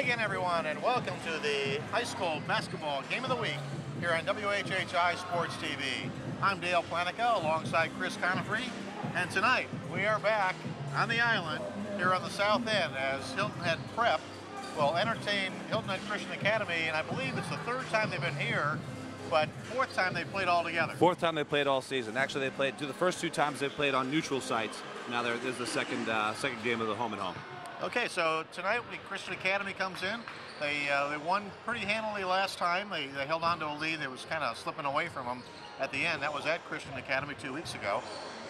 again, everyone, and welcome to the high school basketball game of the week here on WHHI Sports TV. I'm Dale Planicka alongside Chris Conefry, and tonight we are back on the island here on the south end as Hilton Head Prep will entertain Hilton Head Christian Academy, and I believe it's the third time they've been here, but fourth time they played all together. Fourth time they played all season. Actually, they played the first two times they played on neutral sites. Now there's the second game of the home and home. Okay, so tonight Christian Academy comes in. They won pretty handily last time. They held on to a lead that was kind of slipping away from them at the end. That was at Christian Academy 2 weeks ago.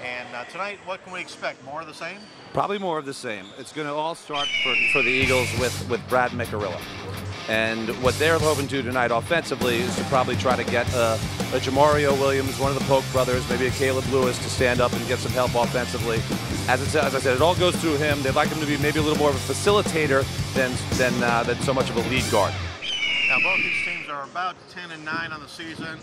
And tonight, what can we expect? More of the same? Probably more of the same. It's going to all start for the Eagles with Brad Miccarilla. And what they're hoping to do tonight offensively is to probably try to get a Jamario Williams, one of the Polk brothers, maybe a Caleb Lewis to stand up and get some help offensively. As I said, it all goes through him. They'd like him to be maybe a little more of a facilitator than so much of a lead guard. Now both these teams are about 10-9 on the season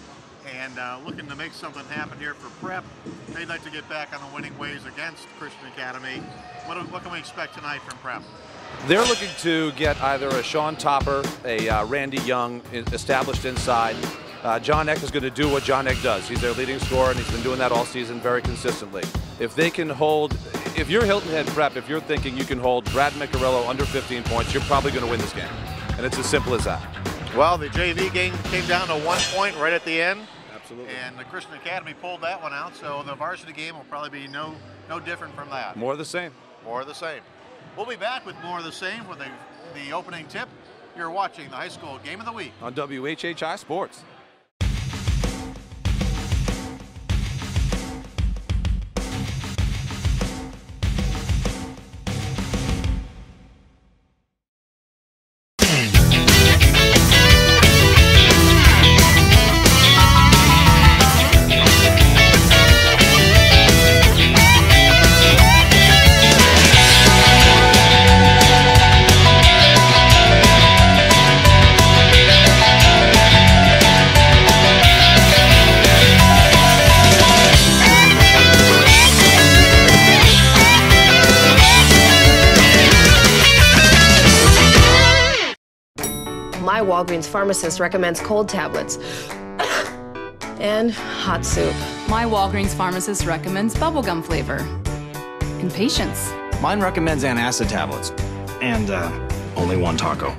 and looking to make something happen here for Prep. They'd like to get back on the winning ways against Christian Academy. What can we expect tonight from Prep? They're looking to get either a Sean Topper, a Randy Young established inside. John Eck is going to do what John Eck does. He's their leading scorer, and he's been doing that all season very consistently. If they can hold, if you're Hilton Head Prep, if you're thinking you can hold Brad Miccarilla under 15 points, you're probably going to win this game. And it's as simple as that. Well, the JV game came down to 1 point right at the end. Absolutely. And the Christian Academy pulled that one out, so the varsity game will probably be no different from that. More of the same. More of the same. We'll be back with more of the same with the opening tip. You're watching the high school game of the week on WHHI Sports. My Walgreens pharmacist recommends cold tablets and hot soup. My Walgreens pharmacist recommends bubblegum flavor and patience. Mine recommends antacid tablets and only one taco.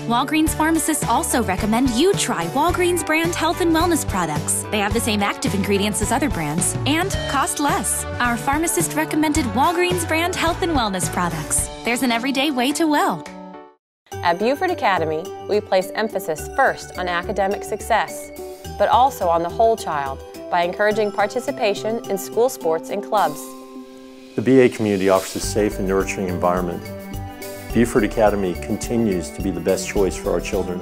Walgreens pharmacists also recommend you try Walgreens brand health and wellness products. They have the same active ingredients as other brands and cost less. Our pharmacist recommended Walgreens brand health and wellness products. There's an everyday way to well. At Beaufort Academy, we place emphasis first on academic success, but also on the whole child by encouraging participation in school sports and clubs. The BA community offers a safe and nurturing environment. Beaufort Academy continues to be the best choice for our children.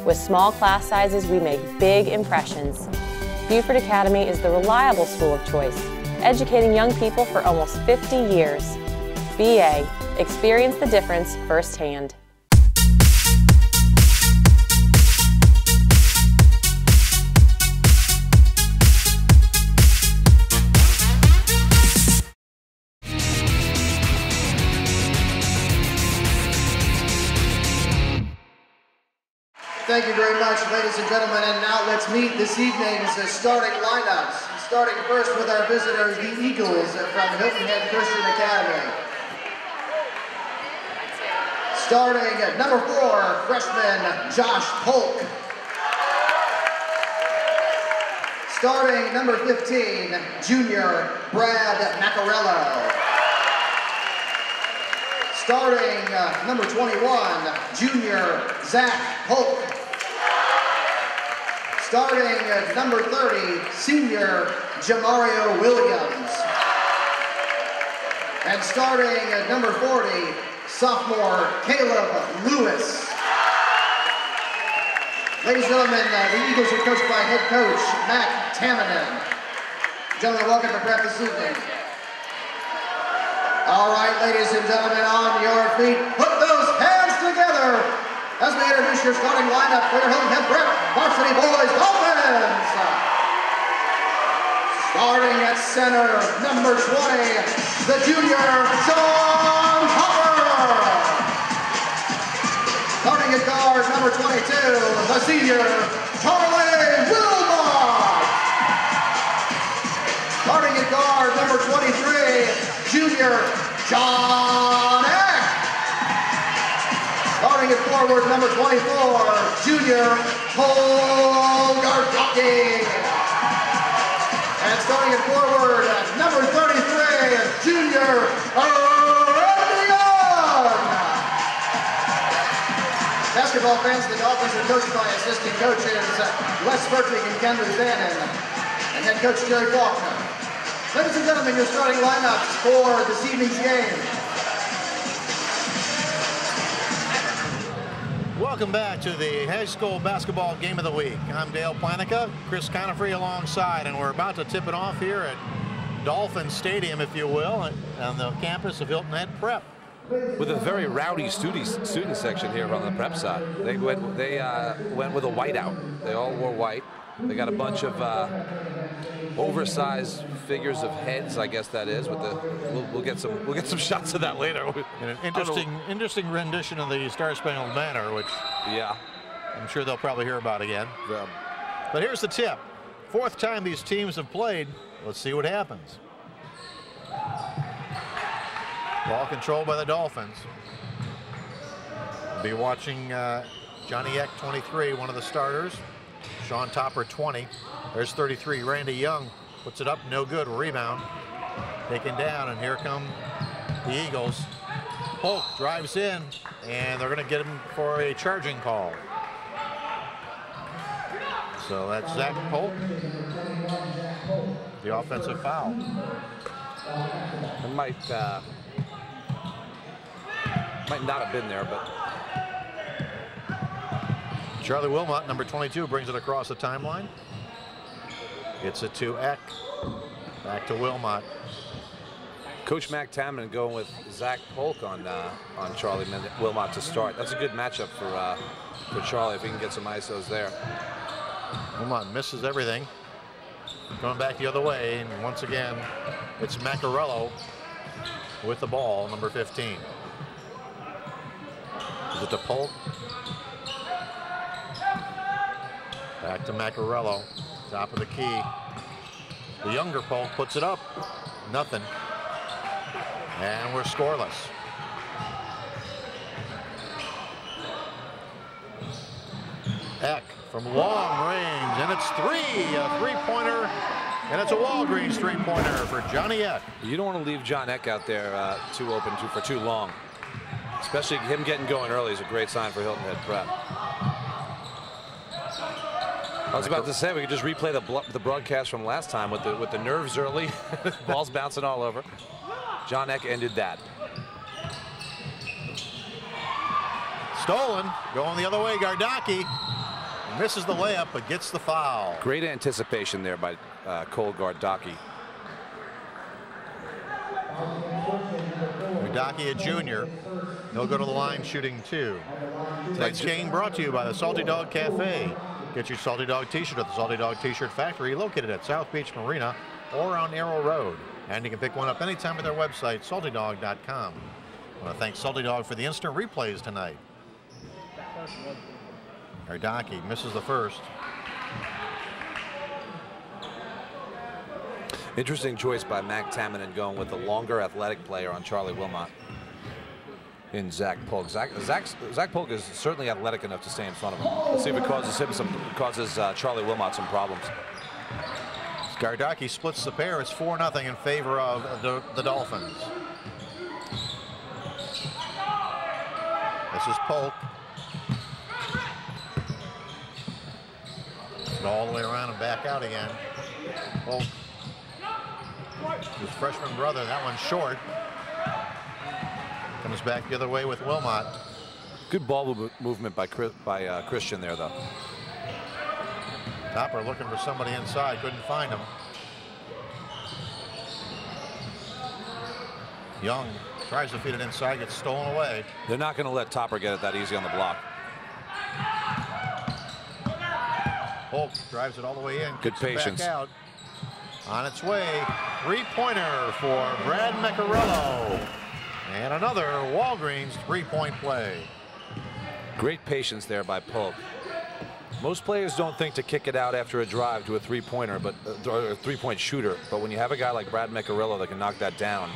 With small class sizes, we make big impressions. Beaufort Academy is the reliable school of choice, educating young people for almost 50 years. BA, experience the difference firsthand. Thank you very much, ladies and gentlemen, and now let's meet this evening's starting lineups. Starting first with our visitors, the Eagles from Hilton Head Christian Academy. Starting at number 4, freshman Josh Polk. Starting number 15, junior Brad Miccarilla. Starting number 21, junior Zach Polk. Starting at number 30, senior Jamario Williams. And starting at number 40, sophomore Caleb Lewis. Ladies and gentlemen, the Eagles are coached by head coach Matt Tamminen. Gentlemen, welcome to prep this evening. All right, ladies and gentlemen, on your feet, put those hands together as we introduce your starting lineup for your Hilton Head Prep Varsity Boys Dolphins. Starting at center, number 20, the junior Sean Topper. 22, the senior, Charlie Wilmot. Starting at guard, number 23, junior, John Eck. Starting at forward, number 24, junior, Cole Gardocki. And starting at forward, number 33, junior, Randy Young. Basketball fans, the Dolphins are coached by assistant coaches Wes Fertig and Ken Bannon, and head coach Jerry Faulkner. Ladies and gentlemen, your starting lineups for this evening's game. Welcome back to the high school basketball game of the week. I'm Dale Planicka, Chris Conefry alongside, and we're about to tip it off here at Dolphin Stadium, if you will, on the campus of Hilton Head Prep. With a very rowdy student section here on the prep side. They went with a whiteout. They all wore white. They got a bunch of oversized figures of heads, I guess that is. With the we'll get some shots of that later. And an interesting rendition of the Star Spangled Banner, which I'm sure they'll probably hear about again. Yeah. But here's the tip: 4th time these teams have played. Let's see what happens. Ball controlled by the Dolphins. We'll be watching Johnny Eck, 23, one of the starters. Sean Topper, 20. There's 33. Randy Young puts it up, no good. Rebound taken down, and here come the Eagles. Polk drives in, and they're going to get him for a charging call. So that's Zach Polk, the offensive foul. It might not have been there, but Charlie Wilmot, number 22, brings it across the timeline. Gets it to Eck. Back to Wilmot. Coach Mac Taman going with Zach Polk on Charlie Wilmot to start. That's a good matchup for Charlie if he can get some ISOs there. Wilmot misses everything. Going back the other way, and once again, it's Macarello with the ball, number 15. Is it to Polk? Back to Macarello, top of the key. The younger Polk puts it up, nothing. And we're scoreless. Eck from long range, and it's a three-pointer, and it's a Walgreens three-pointer for Johnny Eck. You don't want to leave John Eck out there too open for too long. Especially him getting going early is a great sign for Hilton Head Prep. I was about to say we could just replay the broadcast from last time with the nerves early, balls bouncing all over. John Eck ended that. Stolen, going the other way. Gardocki misses the layup but gets the foul. Great anticipation there by Cole Gardocki. Gardocki, a junior. He'll go to the line shooting 2. Tonight's game brought to you by the Salty Dog Cafe. Get your Salty Dog t-shirt at the Salty Dog T-shirt Factory, located at South Beach Marina or on Arrow Road. And you can pick one up anytime at their website, saltydog.com. I want to thank Salty Dog for the instant replays tonight. Gardocki misses the first. Interesting choice by Mac Taman going with the longer athletic player on Charlie Wilmot in Zach Polk. Zach Polk is certainly athletic enough to stay in front of him. Let's see if it causes Charlie Wilmot some problems. Gardocki splits the pair. It's 4-0 in favor of the Dolphins. This is Polk. All the way around and back out again. Polk. His freshman brother, that one's short. Comes back the other way with Wilmot. Good ball movement by Christian there, though. Topper looking for somebody inside, couldn't find him. Young tries to feed it inside, gets stolen away. They're not going to let Topper get it that easy on the block. Polk drives it all the way in. Good patience. Back out. On its way, three-pointer for Brad Macarello. And another Walgreens three-point play. Great patience there by Polk. Most players don't think to kick it out after a drive to a three-pointer, but or a three-point shooter. But when you have a guy like Brad Miccarello that can knock that down,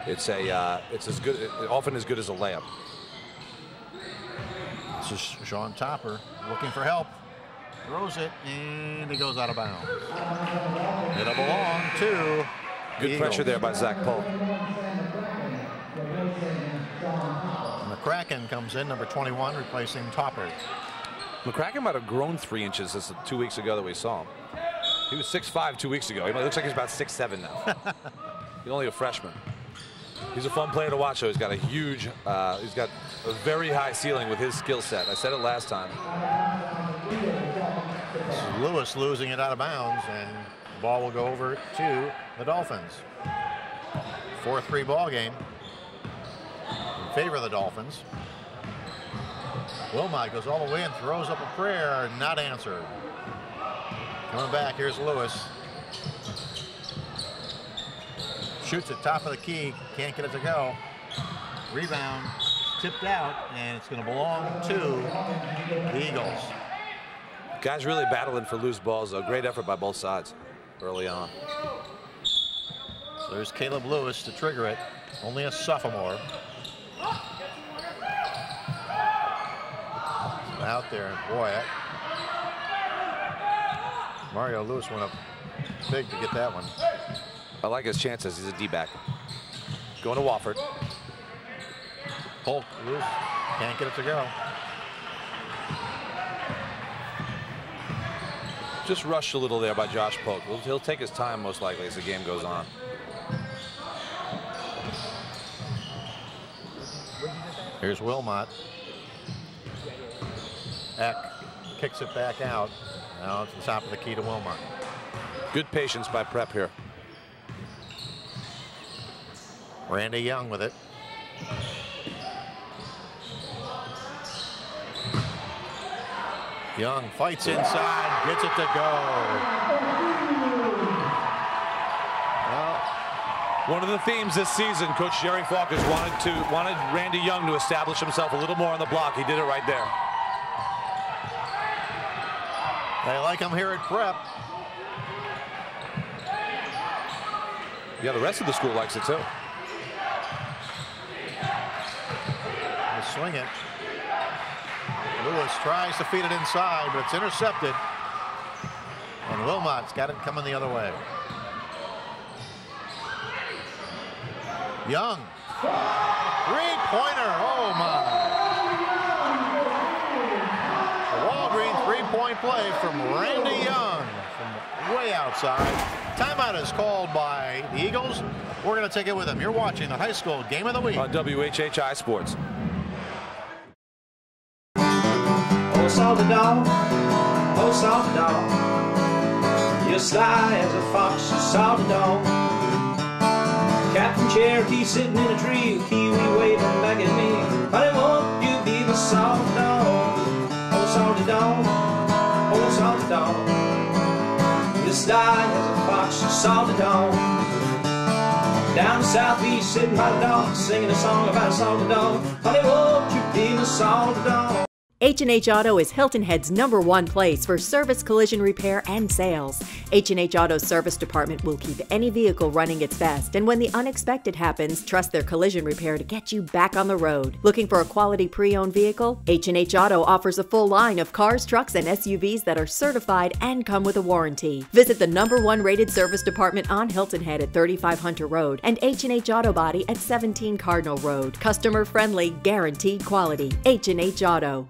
it's as good, often as good as a layup. This is Sean Topper looking for help. Throws it, and it goes out of bounds. It'll belong to good pressure there by Zach Polk. McCracken comes in, number 21, replacing Topper. McCracken might have grown 3 inches since 2 weeks ago that we saw him. He was 6'5" 2 weeks ago. He looks like he's about 6'7" now. He's only a freshman. He's a fun player to watch, though. He's got a huge, he's got a very high ceiling with his skill set. I said it last time. Lewis losing it out of bounds, and the ball will go over to the Dolphins. 4-3 ball game in favor of the Dolphins. Wilmot goes all the way and throws up a prayer, not answered. Coming back, here's Lewis. Shoots at top of the key, can't get it to go. Rebound, tipped out, and it's going to belong to the Eagles. Guys really battling for loose balls, though. Great effort by both sides early on. So there's Caleb Lewis to trigger it, only a sophomore. Out there, and boy, Mario Lewis went up big to get that one. I like his chances. He's a D-back. Going to Wofford. Polk loose, can't get it to go. Just rushed a little there by Josh Polk. He'll take his time most likely as the game goes on. Here's Wilmot. Eck kicks it back out. Now it's the top of the key to Wilmot. Good patience by Prep here. Randy Young with it. Young fights inside, gets it to go. Well, one of the themes this season, Coach Jerry Falk has wanted Randy Young to establish himself a little more on the block. He did it right there. They like him here at Prep. Yeah, the rest of the school likes it too. They swing it. Lewis tries to feed it inside, but it's intercepted. And Wilmot's got it coming the other way. Young. Three-pointer. Oh, my. A Walgreens three-point play from Randy Young from way outside. Timeout is called by the Eagles. We're going to take it with them. You're watching the high school game of the week on WHHI Sports. Oh, salty dog, oh, salty dog, you're sly as a fox, you salty dog. Captain Cherokee sitting in a tree, Kiwi waving back at me. Honey, won't you be my salty dog? Oh, salty dog, oh, salty dog, you're sly as a fox, you salty dog. Down southeast, sitting by the dog, singing a song about a salty dog. Honey, won't you be my salty dog? H&H Auto is Hilton Head's #1 place for service, collision repair, and sales. H&H Auto's service department will keep any vehicle running its best, and when the unexpected happens, trust their collision repair to get you back on the road. Looking for a quality pre-owned vehicle? H&H Auto offers a full line of cars, trucks, and SUVs that are certified and come with a warranty. Visit the #1 rated service department on Hilton Head at 35 Hunter Road and H&H Auto Body at 17 Cardinal Road. Customer friendly, guaranteed quality. H&H Auto.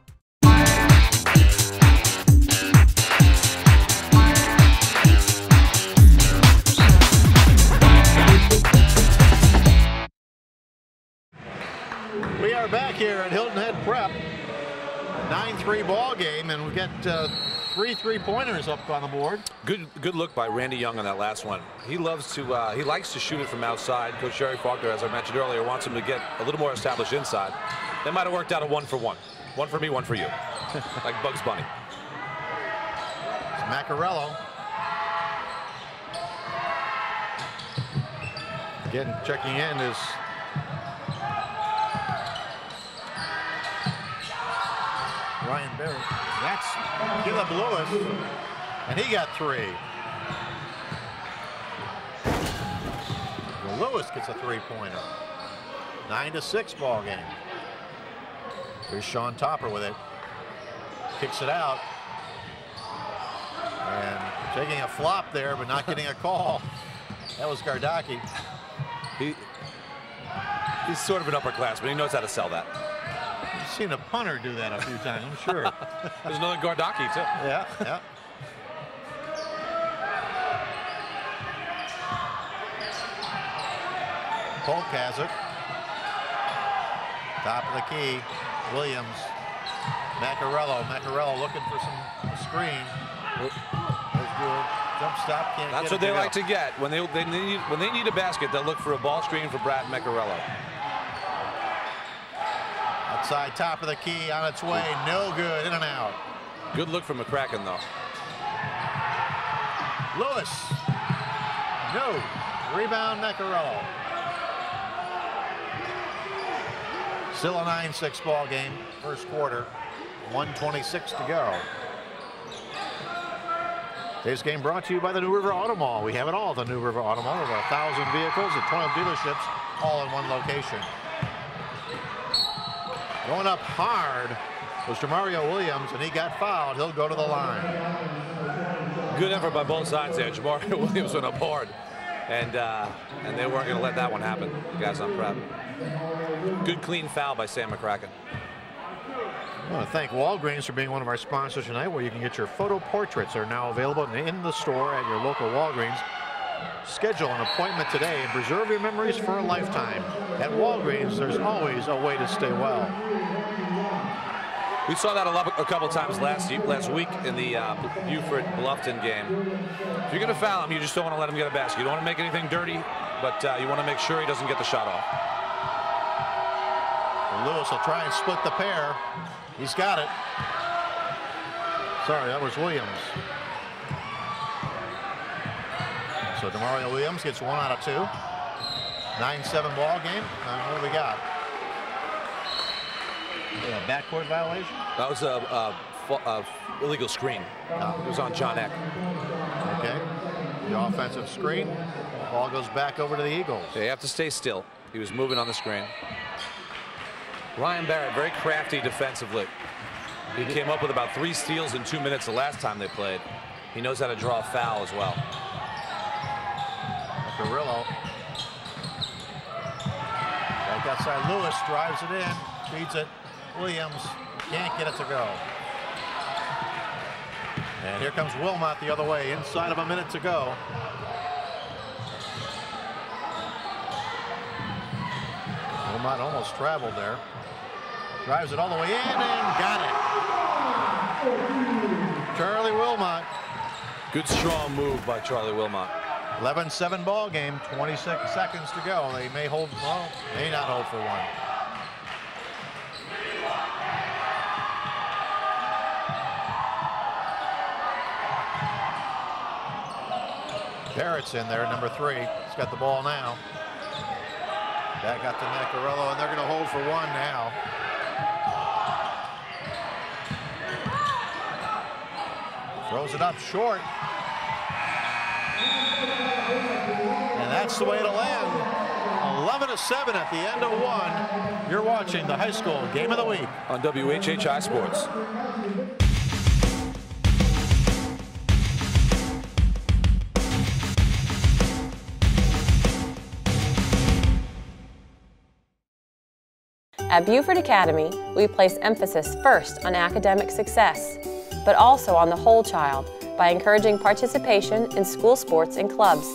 We are back here at Hilton Head Prep. 9-3 ball game, and we get 3 3-pointers up on the board. Good look by Randy Young on that last one. He loves to he likes to shoot it from outside. Coach Jerry Faulkner, as I mentioned earlier, wants him to get a little more established inside. They might have worked out a 1-for-1. One for me, one for you. Like Bugs Bunny. It's Macarello. Checking in is That's Caleb Lewis, and he got 3. Well, Lewis gets a 3-pointer. 9-6 ball game. Here's Sean Topper with it. Kicks it out. And taking a flop there, but not getting a call. That was Gardaki. He's sort of an upperclassman. He knows how to sell that. I've seen a punter do that a few times, I'm sure. There's another Gardaki, too. Yeah, yeah. Polk has it. Top of the key. Williams. Macarello looking for some screen. That's good. Jump stop, can't That's get what they like to get. When they need a basket, they'll look for a ball screen for Brad Macarello. Outside top of the key, on its way, no good, in and out. Good look from McCracken, though. Lewis. No. Rebound, Macarello. Still a 9-6 ball game, first quarter. 1:26 to go. Today's game brought to you by the New River Auto Mall. We have it all at the New River Auto Mall. Over 1,000 vehicles and 12 dealerships, all in one location. Going up hard was Jamario Williams, and he got fouled. He'll go to the line. Good effort by both sides there. Jamario Williams went up hard, and they weren't going to let that one happen. The guys on prep. Good clean foul by Sam McCracken. I want to thank Walgreens for being one of our sponsors tonight, where you can get your photo portraits. Are now available in the store at your local Walgreens. Schedule an appointment today and preserve your memories for a lifetime. At Walgreens, there's always a way to stay well. We saw that a couple times last week in the Beaufort Bluffton game. If you're going to foul him, you just don't want to let him get a basket. You don't want to make anything dirty, but you want to make sure he doesn't get the shot off. Lewis will try and split the pair. He's got it. Sorry, that was Williams. So Demario Williams gets 1 out of 2. 9-7 ball game. What do we got? Yeah, backcourt violation? That was a illegal screen. It was on John Eck. Okay. The offensive screen. Ball goes back over to the Eagles. They have to stay still. He was moving on the screen. Ryan Barrett, very crafty defensively. He came up with about 3 steals in 2 minutes the last time they played. He knows how to draw a foul as well. Carrillo. Back outside, Lewis drives it in, feeds it. Williams can't get it to go. And here comes Wilmot the other way, inside of a minute to go. Wilmot almost traveled there. Drives it all the way in and got it. Charlie Wilmot. Good strong move by Charlie Wilmot. 11-7 ball game, 26 seconds to go. They may hold, well, may not hold for one. Barrett's in there, number 3. He's got the ball now. Back up to Macarello, and they're going to hold for one now. Throws it up short. And that's the way it'll end. 11-7 at the end of one. You're watching the high school game of the week on WHHI Sports. At Beaufort Academy, we place emphasis first on academic success, but also on the whole child by encouraging participation in school sports and clubs.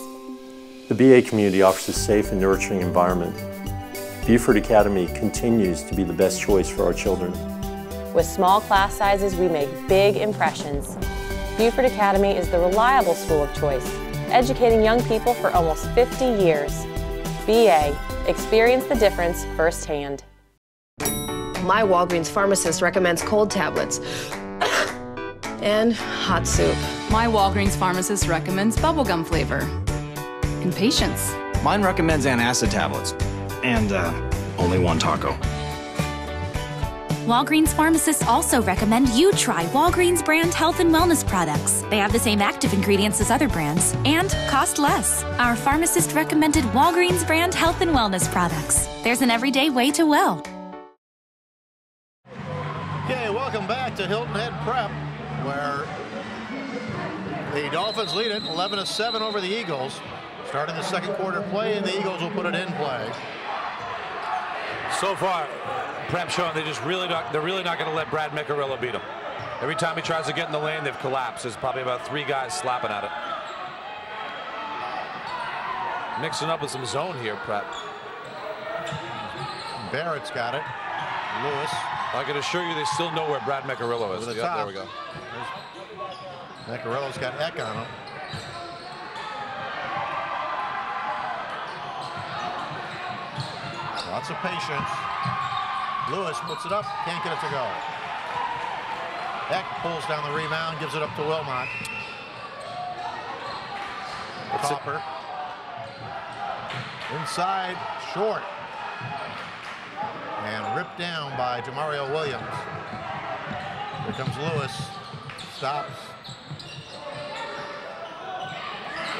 The BA community offers a safe and nurturing environment. Beaufort Academy continues to be the best choice for our children. With small class sizes, we make big impressions. Beaufort Academy is the reliable school of choice, educating young people for almost 50 years. BA, experience the difference firsthand. My Walgreens pharmacist recommends cold tablets and hot soup. My Walgreens pharmacist recommends bubblegum flavor and patience. Mine recommends antacid tablets and only one taco. Walgreens pharmacists also recommend you try Walgreens brand health and wellness products. They have the same active ingredients as other brands and cost less. Our pharmacist recommended Walgreens brand health and wellness products. There's an everyday way to well. Okay, welcome back to Hilton Head Prep, where the Dolphins lead it 11-7 over the Eagles. Starting the second quarter play, and the Eagles will put it in play. So far, Prep showing they're really not going to let Brad Miccarello beat him. Every time he tries to get in the lane, they've collapsed. There's probably about 3 guys slapping at it. Mixing up with some zone here, Prep. Barrett's got it. Lewis. I can assure you they still know where Brad Miccarello is. Yep, there we go. Miccarello's got Eck on him. Lots of patience. Lewis puts it up, can't get it to go. Eck pulls down the rebound, gives it up to Wilmot. Topper. Inside, short. And ripped down by Jamario Williams. Here comes Lewis. Stops.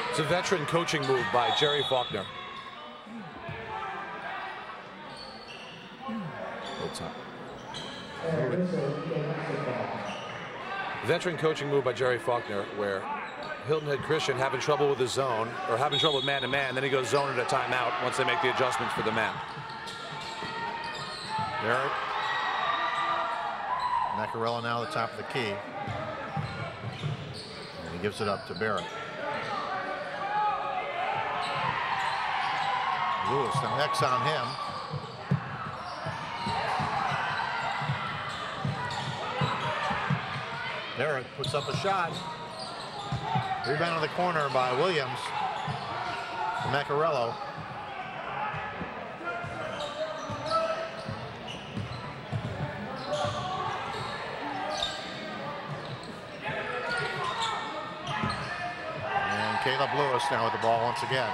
It's a veteran coaching move by Jerry Faulkner. Veteran coaching move by Jerry Faulkner, where Hilton Head Christian having trouble with the zone, or having trouble with man-to-man, then he goes zone at a timeout once they make the adjustments for the man. Barrett. Miccarello now at the top of the key. And he gives it up to Barrett. Lewis, now X on him. Barrett puts up a shot. Rebound in the corner by Williams. To Miccarello. And Caleb Lewis now with the ball once again.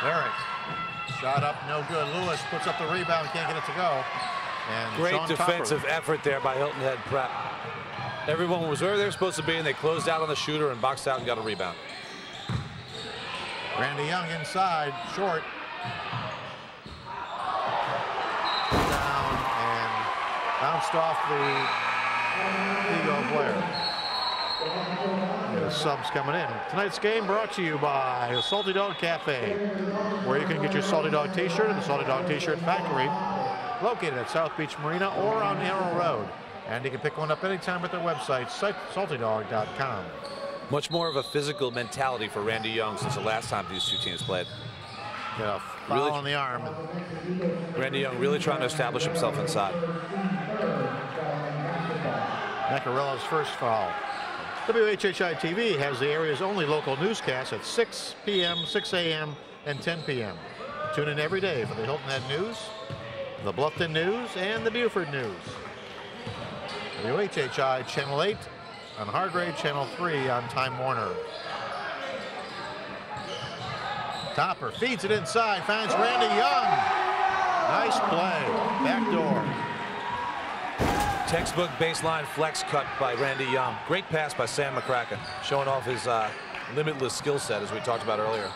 Barrett, shot up, no good. Lewis puts up the rebound, can't get it to go. And great Sean defensive Topper. effort there by Hilton Head Prep. Everyone was where they were supposed to be, and they closed out on the shooter and boxed out and got a rebound. Randy Young inside, short. Down and bounced off the Eagle player. The subs coming in. Tonight's game brought to you by the Salty Dog Cafe, where you can get your Salty Dog t-shirt at the Salty Dog T-Shirt Factory, located at South Beach Marina or on Arrow Road. And you can pick one up anytime at their website, saltydog.com. Much more of a physical mentality for Randy Young since the last time these two teams played. Yeah, foul really, on the arm. Randy Young really trying to establish himself inside. Miccarello's first foul. WHHI-TV has the area's only local newscast at 6 p.m., 6 a.m., and 10 p.m. Tune in every day for the Hilton Head News, the Bluffton News, and the Beaufort News. WHHI Channel 8 on Hargray, Channel 3 on Time Warner. Topper feeds it inside, finds Randy Young. Nice play, back door. Textbook baseline flex cut by Randy Young. Great pass by Sam McCracken, showing off his limitless skill set as we talked about earlier.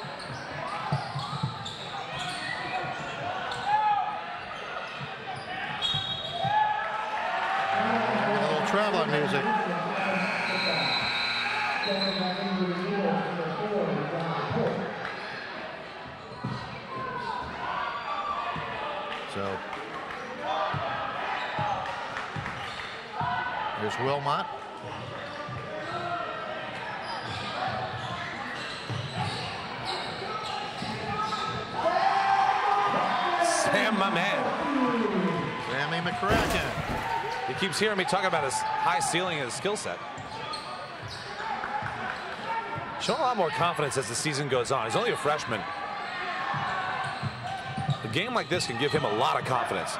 A little traveling music. So here's Wilmot. Sam, my man. Sammy McCracken. He keeps hearing me talk about his high ceiling and his skill set. Showing a lot more confidence as the season goes on. He's only a freshman. A game like this can give him a lot of confidence.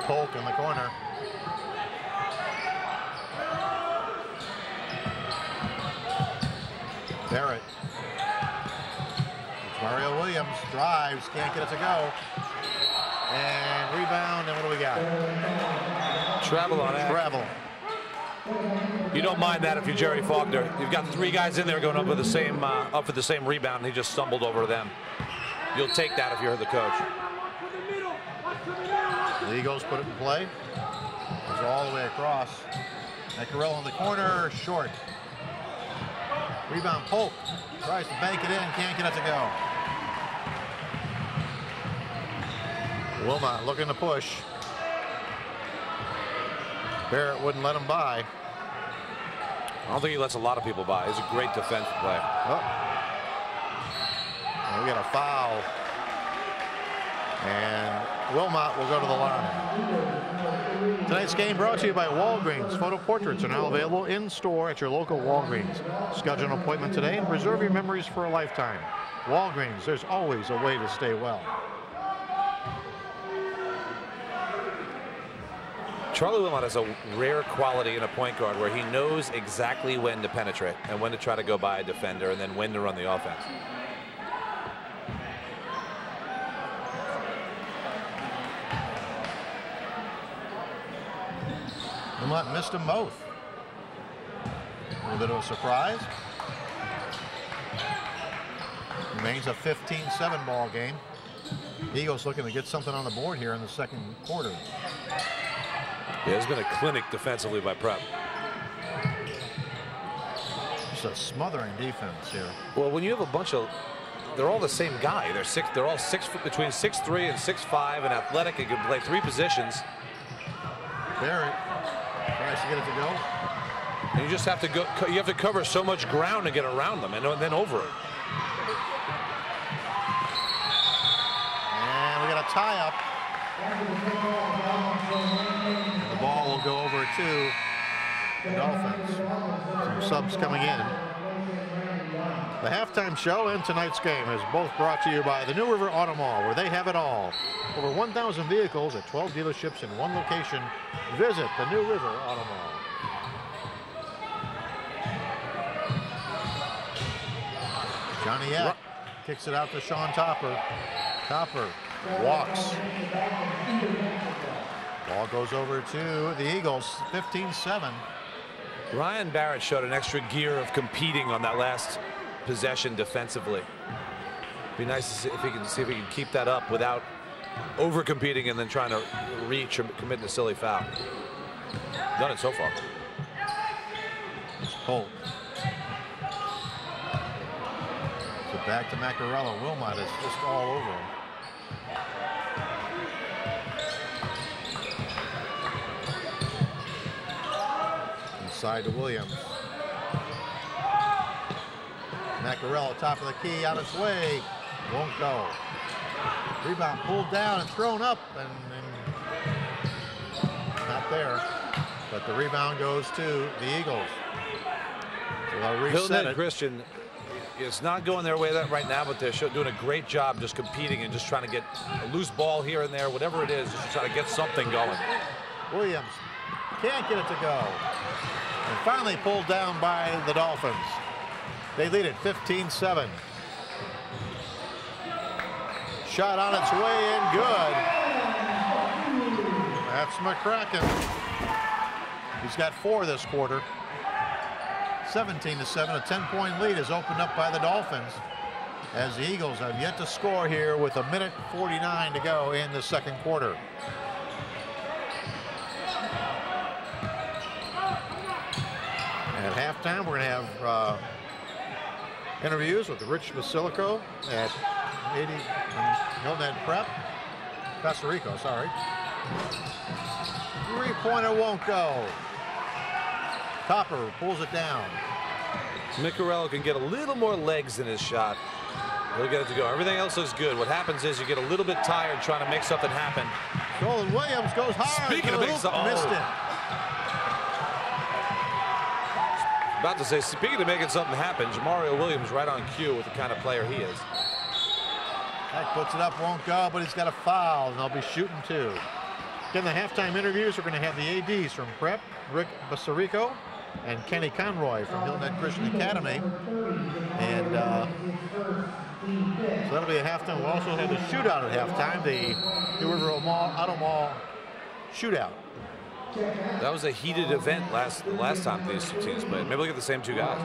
Polk in the corner. Barrett. Mario Williams drives, can't get it to go. And rebound, and what do we got? Travel on it. Travel. You don't mind that if you're Jerry Faulkner. You've got 3 guys in there going up with the same up for the same rebound, and he just stumbled over them. You'll take that if you're the coach. The Eagles put it in play. Goes all the way across. Macarello in the corner, short. Rebound, Polk. Tries to bank it in, can't get it to go. Wilmot looking to push. Barrett wouldn't let him by. I don't think he lets a lot of people by. He's a great defensive player. Oh. And we got a foul. And Wilmot will go to the line. Tonight's game brought to you by Walgreens. Photo portraits are now available in-store at your local Walgreens. Schedule an appointment today and preserve your memories for a lifetime. Walgreens, there's always a way to stay well. Charlie Wilmot has a rare quality in a point guard where he knows exactly when to penetrate and when to try to go by a defender and then when to run the offense. Wilmot missed them both. A little bit of a surprise. Remains a 15-7 ball game. Eagles looking to get something on the board here in the second quarter. Yeah, there's been a clinic defensively by Prep. Just a smothering defense here. Well, when you have a bunch of, they're all the same guy. They're all between 6'3" and 6'5" and athletic and can play 3 positions. Barrett tries to get it to go. And you just have to go. You have to cover so much ground to get around them and then over it. And we got a tie-up. The ball will go over to the Dolphins. Some subs coming in. The halftime show and tonight's game is both brought to you by the New River Auto Mall, where they have it all. Over 1,000 vehicles at 12 dealerships in one location. Visit the New River Auto Mall. Johnny Eck kicks it out to Sean Topper. Topper walks. Ball goes over to the Eagles, 15-7. Ryan Barrett showed an extra gear of competing on that last possession defensively. Be nice to see if he can keep that up without over competing and then trying to reach or commit a silly foul. Done it so far. It's Polk. So back to Macarello. Wilmot is just all over him. Inside to Williams. Macarello, top of the key, on its way. Won't go. Rebound pulled down and thrown up, and not there. But the rebound goes to the Eagles. So they'll reset Hilton and it. Christian, it's not going their way right now, but they're doing a great job just competing and just trying to get a loose ball here and there, whatever it is, just to try to get something going. Williams can't get it to go. And finally pulled down by the Dolphins. They lead it 15-7. Shot on its way in, good. That's McCracken. He's got 4 this quarter. 17-7, a 10-point lead is opened up by the Dolphins as the Eagles have yet to score here with 1:49 to go in the second quarter. At halftime, we're going to have interviews with Rich Basilico at Hilton Prep. Costa Rica, sorry. 3-pointer won't go. Topper pulls it down. Macarello can get a little more legs in his shot. He'll get it to go. Everything else looks good. What happens is you get a little bit tired trying to make something happen. Nolan Williams goes hard. Speaking of making something, missed it. About to say, speaking of making something happen, Jamario Williams right on cue with the kind of player he is. That puts it up, won't go, but he's got a foul, and they'll be shooting 2. Again, the halftime interviews are going to have the ADs from Prep, Rick Basarico, and Kenny Conroy from Hilton Christian Academy. And so that'll be a halftime. We'll also have the shootout at halftime, the New River Auto Mall shootout. That was a heated event the last time these two teams played. Maybe we'll get the same two guys.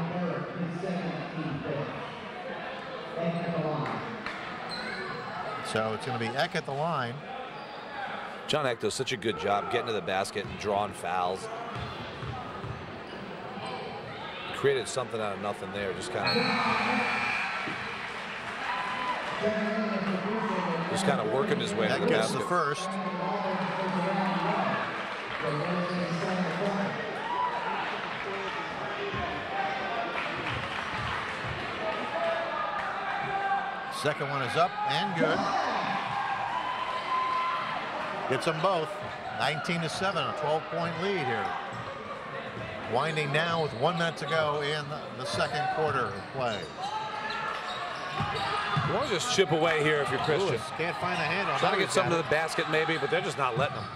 So it's going to be Eck at the line. John Eck does such a good job getting to the basket and drawing fouls. Created something out of nothing there. Just kind of working his way to the gets basket. The first. Second one is up and good. Gets them both. 19-7, a 12-point lead here. Winding down with 1 minute to go in the second quarter of play. You want to just chip away here if you're Christian. Lewis can't find a hand on. Trying to get something to the basket maybe, but they're just not letting them.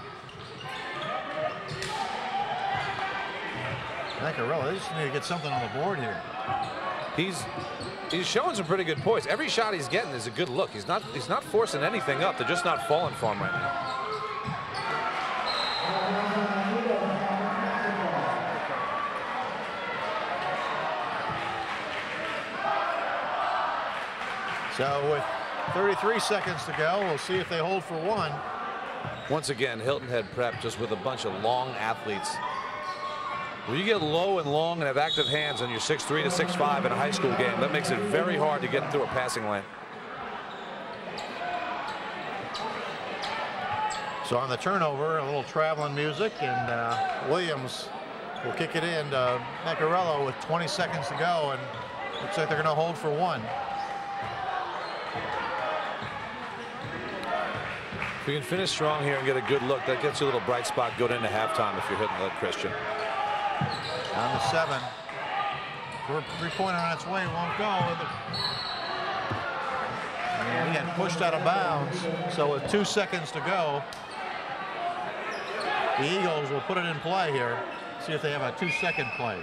Macarella, they just need to get something on the board here. He's showing some pretty good poise. Every shot he's getting is a good look. He's not forcing anything up. They're just not falling for him right now. So with 33 seconds to go, we'll see if they hold for one. Once again, Hilton Head Prep just with a bunch of long athletes. When you get low and long and have active hands on your 6'3" to 6'5" in a high school game, that makes it very hard to get through a passing lane. So on the turnover, a little traveling music, and Williams will kick it in to Macarella with 20 seconds to go, and looks like they're going to hold for one. If we can finish strong here and get a good look, that gets you a little bright spot going into halftime if you're hitting that Christian. On the 7. Three-pointer on its way, won't go. And he got pushed out of bounds. So with 2 seconds to go, the Eagles will put it in play here. See if they have a 2-second play.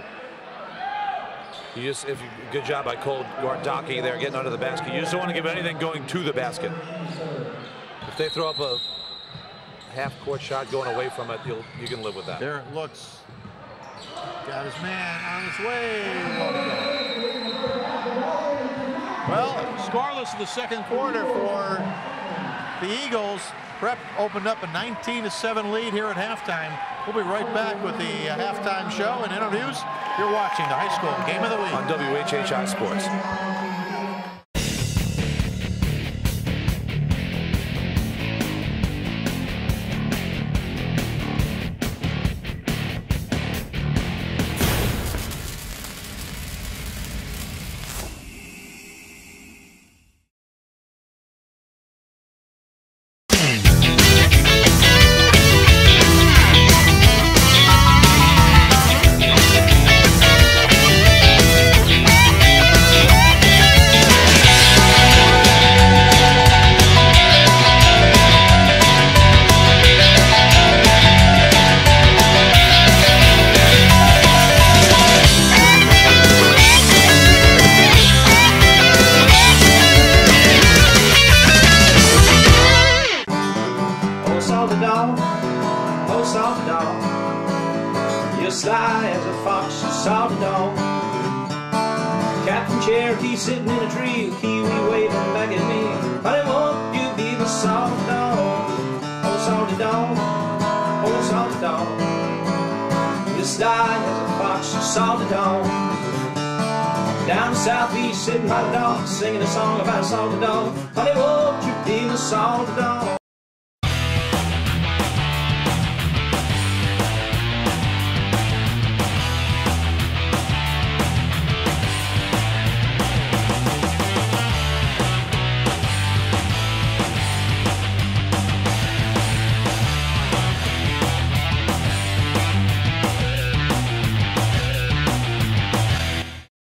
Good job by Cole Gardaki there getting under the basket. You just don't want to give anything going to the basket. If they throw up a half-court shot going away from it, you can live with that. There it looks. Got his man on his way. Well, scoreless in the second quarter for the Eagles. Prep opened up a 19-7 lead here at halftime. We'll be right back with the halftime show and interviews. You're watching the high school game of the week on WHHI Sports. Singing a song about a salted dog. Honey, won't you be my salted dog?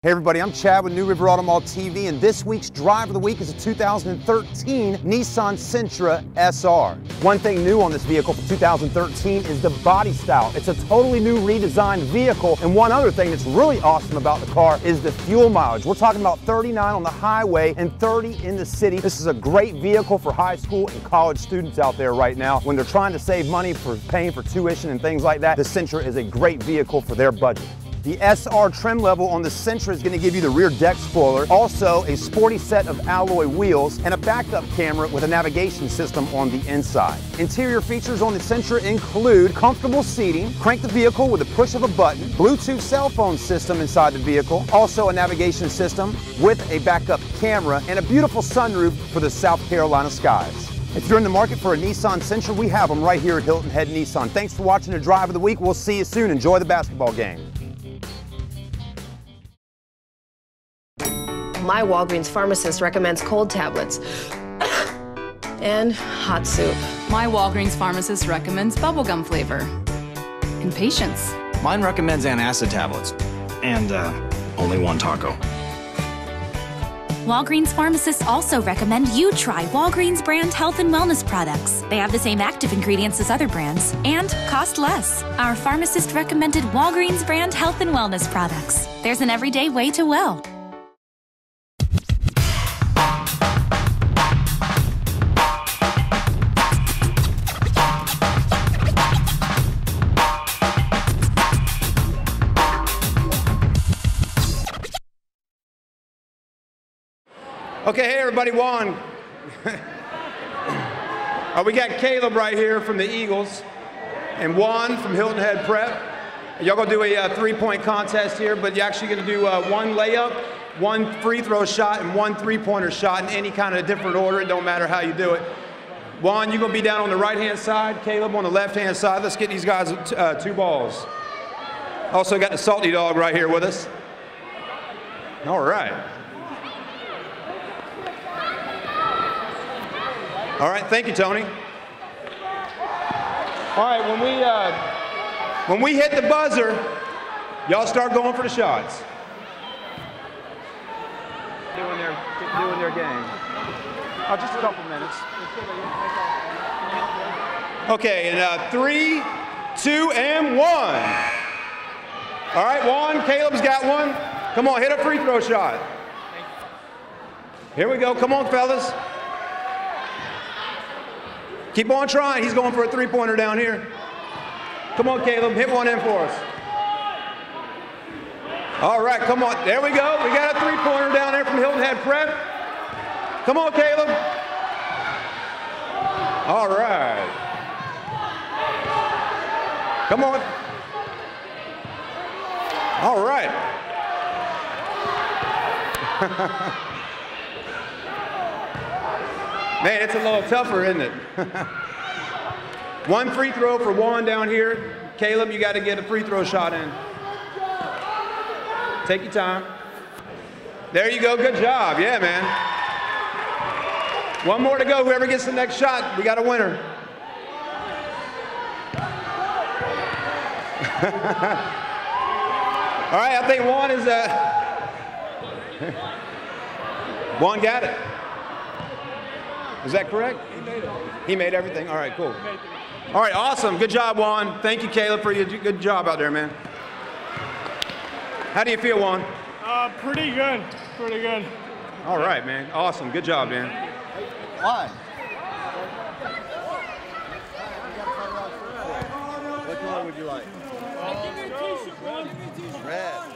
Hey everybody, I'm Chad with New River Auto Mall TV, and this week's Drive of the Week is a 2013 Nissan Sentra SR. One thing new on this vehicle for 2013 is the body style. It's a totally new redesigned vehicle, and one other thing that's really awesome about the car is the fuel mileage. We're talking about 39 on the highway and 30 in the city. This is a great vehicle for high school and college students out there right now. When they're trying to save money for paying for tuition and things like that, the Sentra is a great vehicle for their budget. The SR trim level on the Sentra is going to give you the rear deck spoiler, also a sporty set of alloy wheels, and a backup camera with a navigation system on the inside. Interior features on the Sentra include comfortable seating, crank the vehicle with the push of a button, Bluetooth cell phone system inside the vehicle, also a navigation system with a backup camera, and a beautiful sunroof for the South Carolina skies. If you're in the market for a Nissan Sentra, we have them right here at Hilton Head Nissan. Thanks for watching the Drive of the Week. We'll see you soon. Enjoy the basketball game. My Walgreens pharmacist recommends cold tablets and hot soup. My Walgreens pharmacist recommends bubblegum flavor and patience. Mine recommends antacid tablets and only one taco. Walgreens pharmacists also recommend you try Walgreens brand health and wellness products. They have the same active ingredients as other brands and cost less. Our pharmacist recommended Walgreens brand health and wellness products. There's an everyday way to well. Okay, hey everybody, Juan. We got Caleb right here from the Eagles and Juan from Hilton Head Prep. Y'all gonna do a three-point contest here, but you're actually gonna do one layup, one free throw shot, and one three-pointer shot in any kind of different order. It don't matter how you do it. Juan, you're gonna be down on the right-hand side, Caleb on the left-hand side. Let's get these guys two balls. Also got the Salty Dog right here with us. All right. All right, thank you, Tony. All right, when we hit the buzzer, y'all start going for the shots. Doing their game. Oh, just a couple minutes. Okay, and 3, 2, and 1. All right, Juan, Caleb's got one. Come on, hit a free throw shot. Here we go, come on, fellas. Keep on trying. He's going for a three-pointer down here. Come on, Caleb. Hit one in for us. All right, come on. There we go. We got a three-pointer down there from Hilton Head Prep. Come on, Caleb. All right. Come on. All right. Man, it's a little tougher, isn't it? One free throw for Juan down here. Caleb, you got to get a free throw shot in. Take your time. There you go. Good job. Yeah, man. One more to go. Whoever gets the next shot, we got a winner. All right, I think Juan is Juan got it. Is that correct? He made it. He made everything? All right, cool. All right, awesome. Good job, Juan. Thank you, Caleb, for your good job out there, man. How do you feel, Juan? Pretty good. Pretty good. All right, man. Awesome. Good job, man. Why? What color would you like? Red.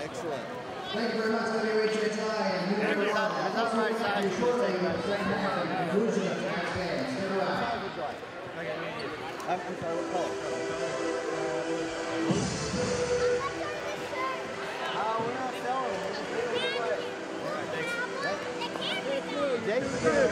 Excellent. Thank you very much, WHHI. And New River Auto. That's not right side. Shortly, the second half of the conclusion of tonight's game. Stick around. I'm sorry, what color? We're not selling them. Jason's good.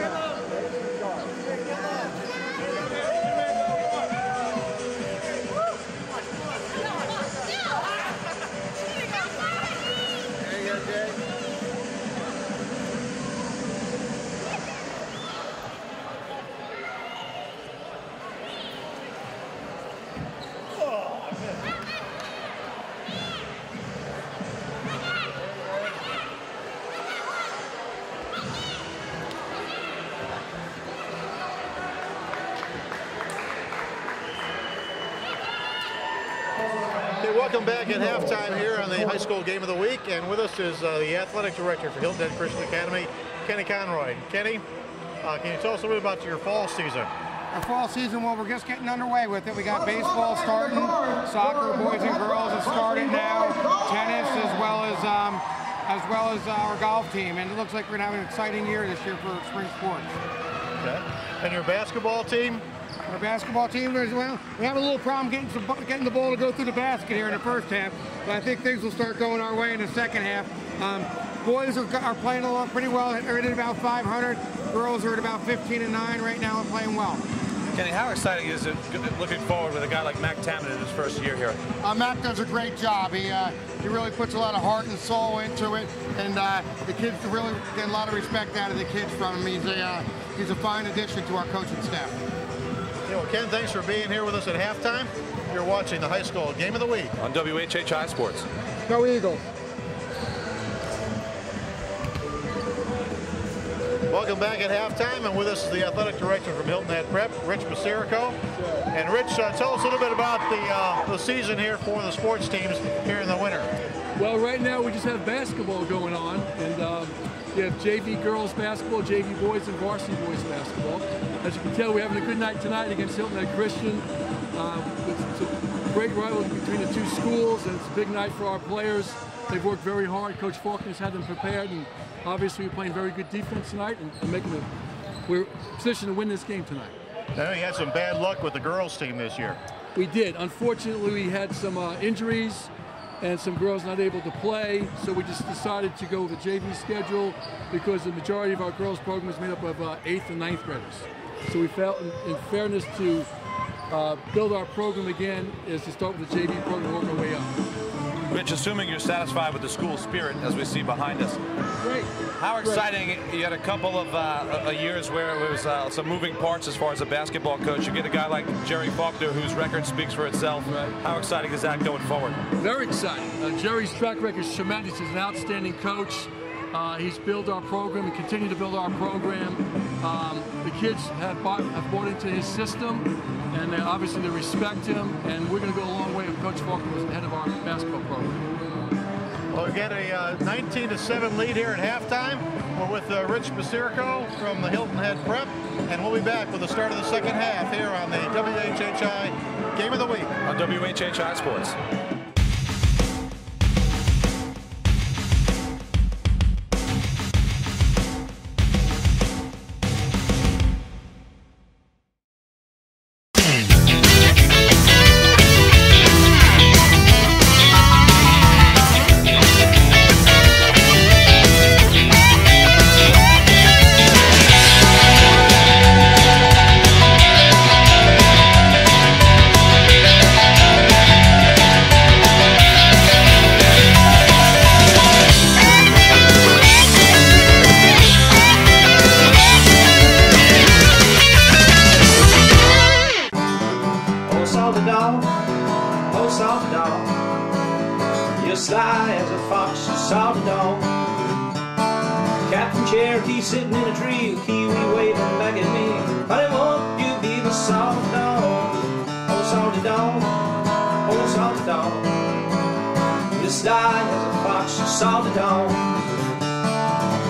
Welcome back at halftime here on the high school game of the week, and with us is the athletic director for Hilton Christian Academy, Kenny Conroy. Kenny, can you tell us a little bit about your fall season? Our fall season, well, we're just getting underway with it. We got baseball starting, soccer, boys and girls is starting now, tennis, as well as our golf team, and it looks like we're gonna have an exciting year this year for spring sports. Okay. And your basketball team? Our basketball team, well, we have a little problem getting the ball to go through the basket here in the first half, but I think things will start going our way in the second half. Boys are playing along pretty well. They're at about 500. Girls are at about 15-9 right now and playing well. Kenny, how exciting is it looking forward with a guy like Mac Tamman in his first year here? Mac does a great job. He really puts a lot of heart and soul into it, and the kids really get a lot of respect out of the kids from him. He's a fine addition to our coaching staff. Well, Ken, thanks for being here with us at halftime. You're watching the high school game of the week on WHHI Sports. Go Eagles. Welcome back at halftime, and with us is the athletic director from Hilton Head Prep, Rich Basirico. And Rich, tell us a little bit about the season here for the sports teams here in the winter. Well, right now we just have basketball going on, and we have JV girls basketball, JV boys, and varsity boys basketball. As you can tell, we're having a good night tonight against Hilton Head Christian. It's a great rivalry between the two schools, and it's a big night for our players. They've worked very hard. Coach Faulkner's had them prepared, and obviously we're playing very good defense tonight, and we're positioned to win this game tonight. I know you had some bad luck with the girls team this year. We did. Unfortunately, we had some injuries and some girls not able to play, so we just decided to go with the JV schedule because the majority of our girls program is made up of 8th and 9th graders. So we felt in fairness to build our program again is to start with the JV program and work our way up. Rich, assuming you're satisfied with the school spirit as we see behind us. Great. How exciting. You had a couple of years where it was some moving parts as far as a basketball coach. You get a guy like Jerry Faulkner, whose record speaks for itself. Right. How exciting is that going forward? Very exciting. Jerry's track record is tremendous. He's an outstanding coach. He's built our program and continue to build our program. The kids have bought into his system, and obviously they respect him, and we're going to go a long way with Coach Faulkner as the head of our basketball program. Well, we get a 19-7 lead here at halftime. We're with Rich Basirico from the Hilton Head Prep, and we'll be back with the start of the second half here on the WHHI Game of the Week on WHHI Sports. Sitting in a tree, a kiwi waving back at me. Honey, won't you be my salty dog? Oh, salty dog, oh, salty dog. You sly as a fox, you salty dog.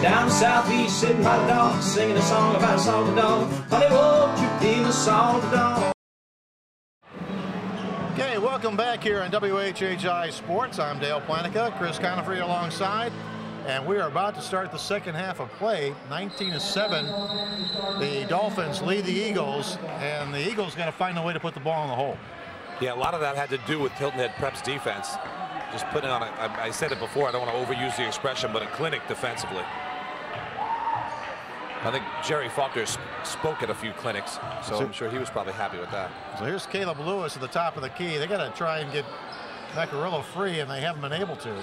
Down the southeast, sitting by the dock, singing a song about a salty dog. Honey, won't you be my salty dog? Okay, welcome back here on WHHI Sports. I'm Dale Planicka, Chris Conefry alongside. And we are about to start the second half of play, 19-7. The Dolphins lead the Eagles, and the Eagles got to find a way to put the ball in the hole. Yeah, a lot of that had to do with Hilton Head Prep's defense. Just putting on I said it before, I don't want to overuse the expression, but a clinic defensively. I think Jerry Faulkner spoke at a few clinics, so I'm sure he was probably happy with that. So here's Caleb Lewis at the top of the key. They got to try and get Macarillo free, and they haven't been able to.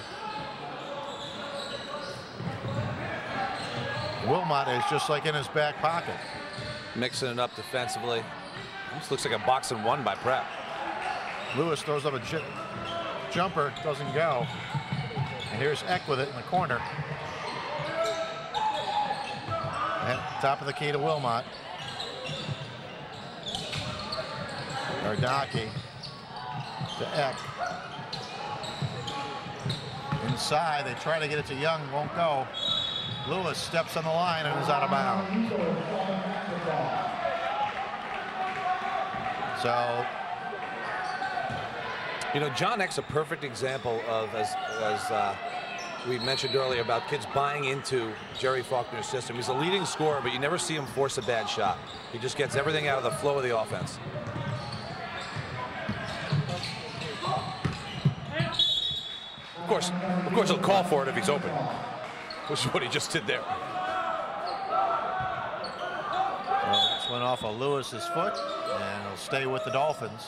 Wilmot is just like in his back pocket. Mixing it up defensively. This looks like a box and one by Prep. Lewis throws up a jumper, doesn't go. And here's Eck with it in the corner. And top of the key to Wilmot. Ardaki to Eck. Inside, they try to get it to Young, won't go. Lewis steps on the line and is out of bounds. So, you know, John Eck's a perfect example of, as we mentioned earlier, about kids buying into Jerry Faulkner's system. He's a leading scorer, but you never see him force a bad shot. He just gets everything out of the flow of the offense. Of course, he'll call for it if he's open, which is what he just did there. Well, this went off of Lewis's foot, and he'll stay with the Dolphins.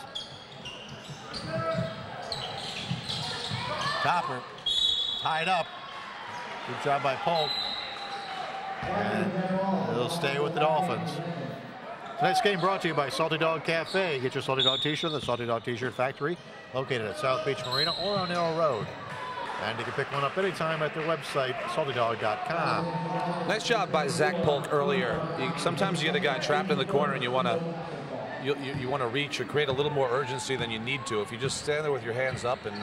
Topper tied up. Good job by Polk. And he'll stay with the Dolphins. Tonight's game brought to you by Salty Dog Cafe. Get your Salty Dog t-shirt at the Salty Dog T-shirt Factory, located at South Beach Marina or on Arrow Road. And you can pick one up anytime at their website, saltydog.com. Nice job by Zach Polk earlier. Sometimes you get a guy trapped in the corner and you want to reach or create a little more urgency than you need to. If you just stand there with your hands up and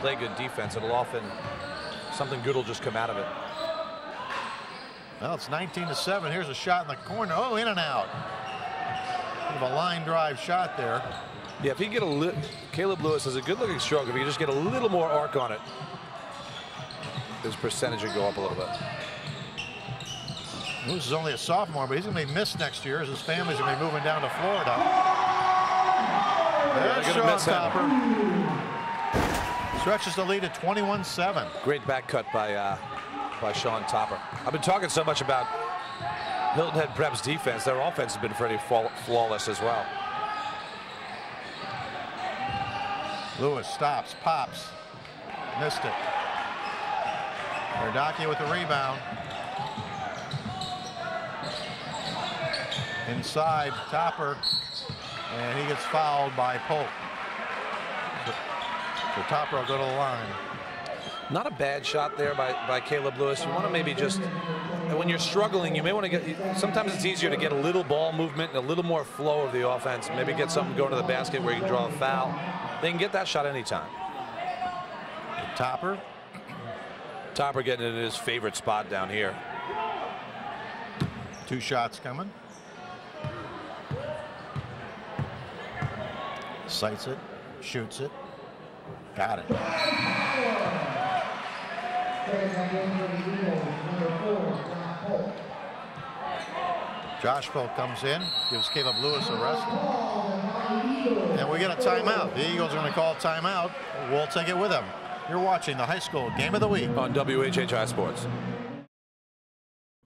play good defense, it'll often, something good will just come out of it. Well, it's 19-7. Here's a shot in the corner. Oh, in and out. Kind of a line drive shot there. Yeah, if he get a Caleb Lewis has a good-looking stroke. If he just get a little more arc on it, his percentage would go up a little bit. Lewis is only a sophomore, but he's going to be missed next year as his family's going to be moving down to Florida. There's Sean Topper. Stretches the lead at 21-7. Great back cut by Sean Topper. I've been talking so much about Hilton Head Prep's defense. Their offense has been pretty flawless as well. Lewis stops, pops, missed it. Verdocchio with the rebound. Inside, Topper, and he gets fouled by Polk. So Topper will go to the line. Not a bad shot there by Caleb Lewis. You want to maybe just, when you're struggling, you may want to get, sometimes it's easier to get a little ball movement and a little more flow of the offense. Maybe get something going to the basket where you can draw a foul. They can get that shot anytime. Topper getting it in his favorite spot down here. 2 shots coming. Sights it, shoots it, got it. Josh Polk comes in, gives Caleb Lewis a rest. And we get a timeout. The Eagles are going to call timeout. We'll take it with them. You're watching the high school game of the week on WHHI Sports.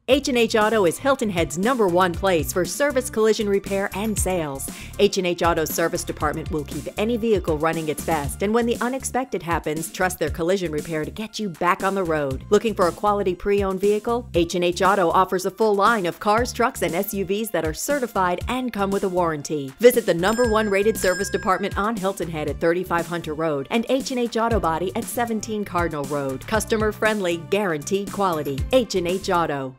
H&H Auto is Hilton Head's #1 place for service, collision repair, and sales. H&H Auto's service department will keep any vehicle running its best, and when the unexpected happens, trust their collision repair to get you back on the road. Looking for a quality pre-owned vehicle? H&H Auto offers a full line of cars, trucks, and SUVs that are certified and come with a warranty. Visit the #1 rated service department on Hilton Head at 35 Hunter Road and H&H Auto Body at 17 Cardinal Road. Customer friendly, guaranteed quality. H&H Auto.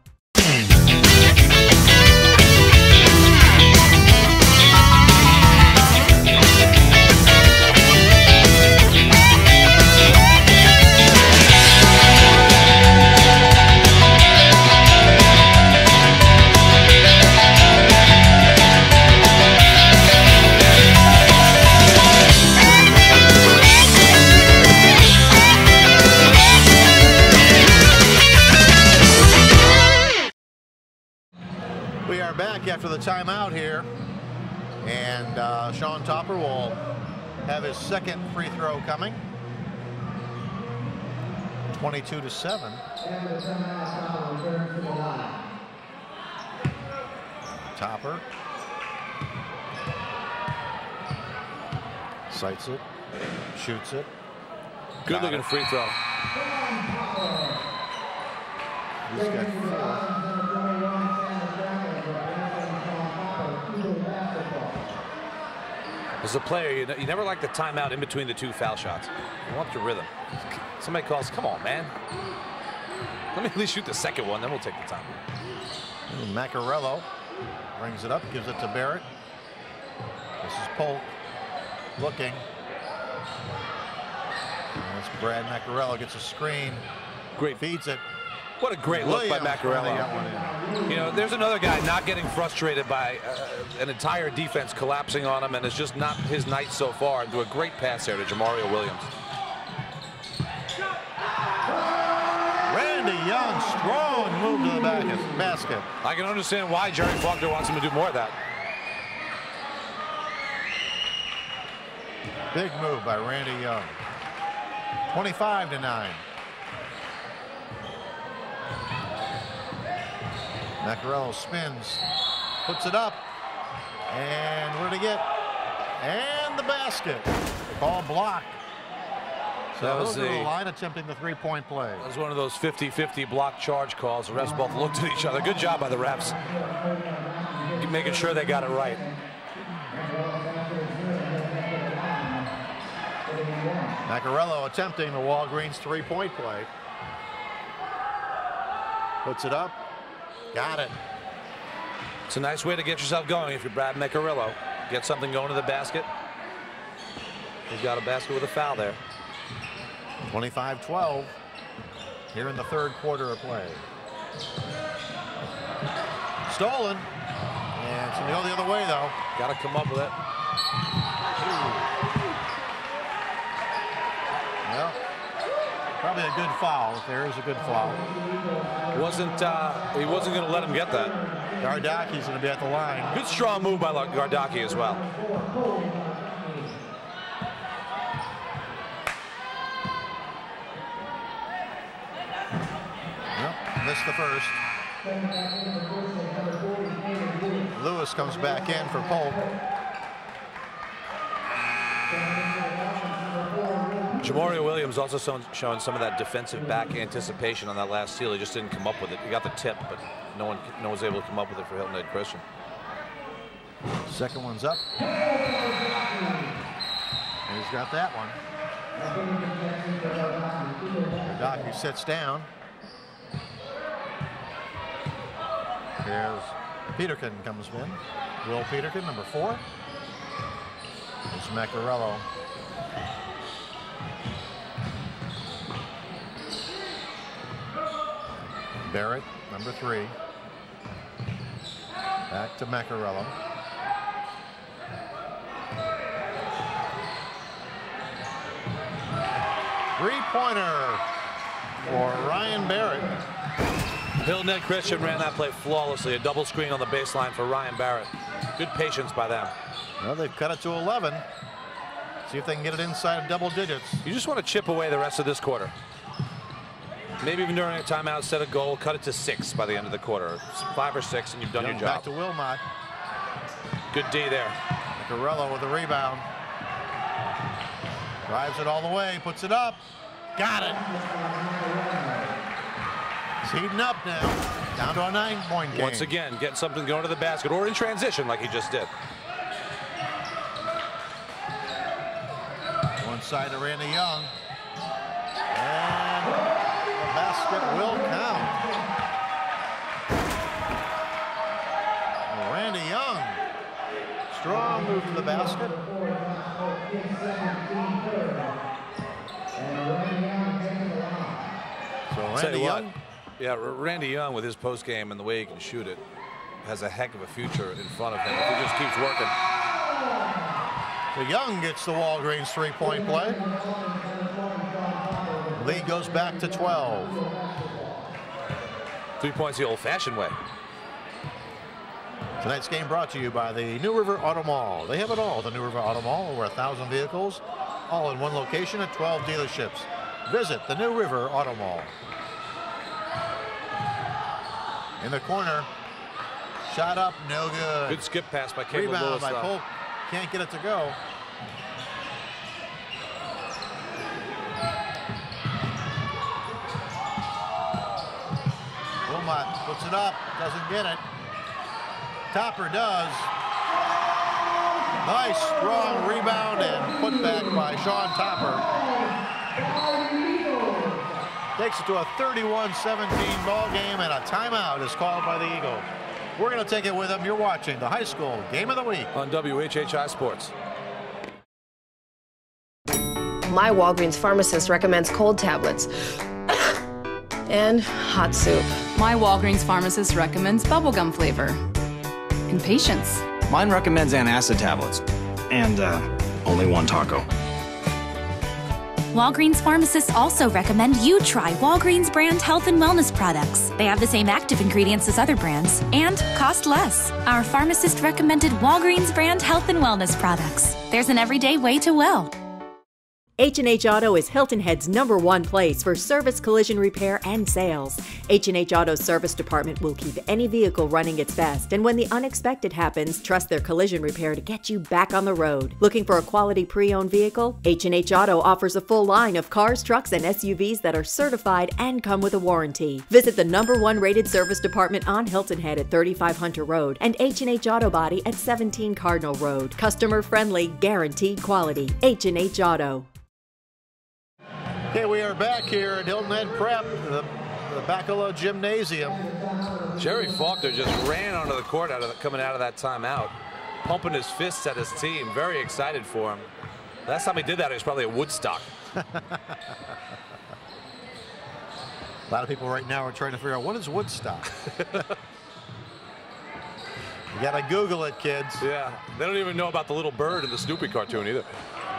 Back after the timeout here, and Sean Topper will have his second free throw coming. 22-7. Topper sights it, shoots it. Good looking free throw. He's got 4. As a player, you never like the timeout in between the 2 foul shots. You want your rhythm. Somebody calls, come on, man. Let me at least shoot the second one, then we'll take the time. Macarello brings it up, gives it to Barrett. This is Polk looking. As Brad Macarello gets a screen. Great. Feeds it. What a great look by Macarello. You know, there's another guy not getting frustrated by an entire defense collapsing on him, and it's just not his night so far. And do a great pass there to Jamario Williams. Randy Young, strong move to the basket. I can understand why Jerry Faulkner wants him to do more of that. Big move by Randy Young. 25-9. Macarello spins, puts it up, and what did he get? And the basket. Ball blocked. So that was the line attempting the three-point play. That was one of those 50-50 block charge calls. The refs both looked at each other. Good job by the refs, making sure they got it right. Macarello attempting the Walgreens three-point play. Puts it up. Got it. It's a nice way to get yourself going if you're Brad Macarello. Get something going to the basket. He's got a basket with a foul there. 25-12 here in the third quarter of play. Stolen. And it's going to go the other way, though. Got to come up with it. Well, probably a good foul, if there is a good foul. He wasn't going to let him get that. Gardaki's going to be at the line. Good strong move by Gardaki as well. Yep, missed the first. Lewis comes back in for Polk. Jamario Williams also showing some of that defensive back anticipation on that last steal. He just didn't come up with it. He got the tip, but no one was able to come up with it for Hilton Head Christian. Second one's up. And he's got that one. Doc, who sits down. Here's Peterkin comes in. Will Peterkin, number 4. There's Macarello. Barrett, number 3. Back to Macarello. Three-pointer for Ryan Barrett. Hilton Head Christian ran that play flawlessly. A double screen on the baseline for Ryan Barrett. Good patience by them. Well, they've cut it to 11. See if they can get it inside of double digits. You just want to chip away the rest of this quarter. Maybe even during a timeout, set a goal, cut it to 6 by the end of the quarter. 5 or 6, and you've done your job. Back to Wilmot. Good D there. Macarello with the rebound. Drives it all the way, puts it up. Got it. It's heating up now. Down to a 9-point game. Once again, getting something going to the basket or in transition like he just did. One side to Randy Young. And the basket will count. Randy Young. Strong move to the basket. So Randy Young. Yeah, Randy Young with his post game and the way he can shoot it has a heck of a future in front of him if he just keeps working. So Young gets the Walgreens three-point play. Lead goes back to 12. 3 points the old-fashioned way. Tonight's game brought to you by the New River Auto Mall. They have it all, the New River Auto Mall. Over 1,000 vehicles, all in one location at 12 dealerships. Visit the New River Auto Mall. In the corner, shot up, no good. Good skip pass by Caleb Rebound Lewis. by Polk, can't get it to go. Wilmot puts it up, doesn't get it. Topper does. Nice strong rebound and put back by Sean Topper. Takes it to a 31-17 ball game, and a timeout is called by the Eagles. We're going to take it with them. You're watching the high school game of the week on WHHI Sports. my Walgreens pharmacist recommends cold tablets and hot soup. My Walgreens pharmacist recommends bubblegum flavor. And patience. Mine recommends antacid tablets. And only one taco. Walgreens pharmacists also recommend you try Walgreens brand health and wellness products. They have the same active ingredients as other brands and cost less. Our pharmacist recommended Walgreens brand health and wellness products. There's an everyday way to well. H&H Auto is Hilton Head's #1 place for service, collision repair, and sales. H&H Auto's service department will keep any vehicle running its best, and when the unexpected happens, trust their collision repair to get you back on the road. Looking for a quality pre-owned vehicle? H&H Auto offers a full line of cars, trucks, and SUVs that are certified and come with a warranty. Visit the #1 rated service department on Hilton Head at 35 Hunter Road and H&H Auto Body at 17 Cardinal Road. Customer friendly, guaranteed quality. H&H Auto. Okay, we are back here at Hilton Head Prep, the Bacala Gymnasium. Jerry Faulkner just ran onto the court coming out of that timeout, pumping his fists at his team. Very excited for him. Last time he did that, it was probably at Woodstock. A lot of people right now are trying to figure out what is Woodstock. You gotta Google it, kids. Yeah, they don't even know about the little bird in the Snoopy cartoon either.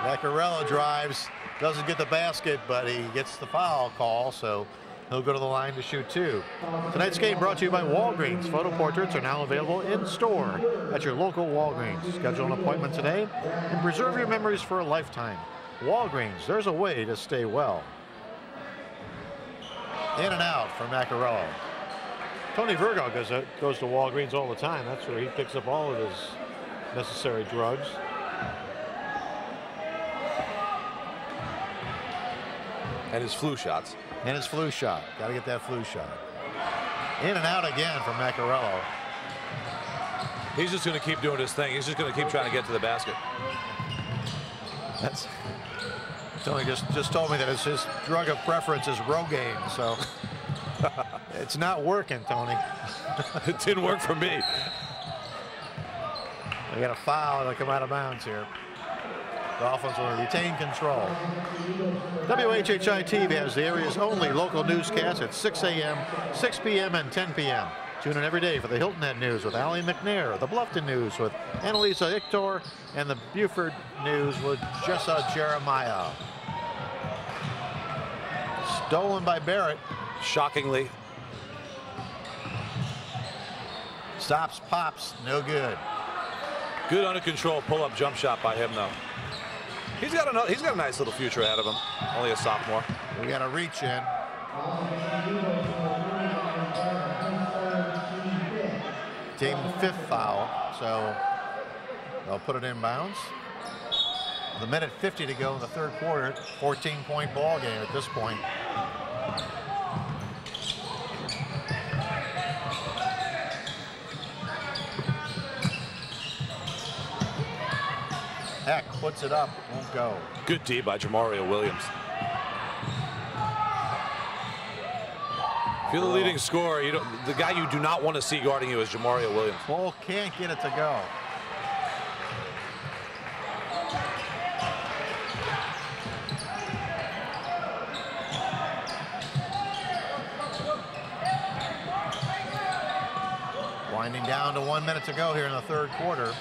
Vaccarello drives, doesn't get the basket, but he gets the foul call, so he'll go to the line to shoot 2. Tonight's game brought to you by Walgreens. Photo portraits are now available in store at your local Walgreens. Schedule an appointment today and preserve your memories for a lifetime. Walgreens, there's a way to stay well. In and out for Vaccarello. Tony Virgo goes to Walgreens all the time. That's where he picks up all of his necessary drugs. And his flu shots. And his flu shot. Got to get that flu shot. In and out again from Vaccarello. He's just going to keep doing his thing. He's just going to keep trying to get to the basket. That's Tony just told me that his drug of preference is Rogaine, so it's not working, Tony. It didn't work for me. They got a foul. They'll come out of bounds here. Dolphins will retain control. WHHI-TV has the area's only local newscast at 6 a.m., 6 p.m., and 10 p.m. Tune in every day for the Hilton Head News with Allie McNair, the Bluffton News with Annalisa Ictor, and the Beaufort News with Jessa Jeremiah. Stolen by Barrett. Shockingly. Stops, pops, no good. Good under control pull-up jump shot by him, though. He's got a nice little future ahead of him. Only a sophomore. We got a reach in. Team 5th foul, so they'll put it in bounds. The minute 50 to go in the 3rd quarter. 14-point ball game at this point. Heck puts it up, won't go. Good D by Jamario Williams. If you're the leading scorer, the guy you do not want to see guarding you is Jamario Williams. Ball can't get it to go. Winding down to 1 minute to go here in the 3rd quarter.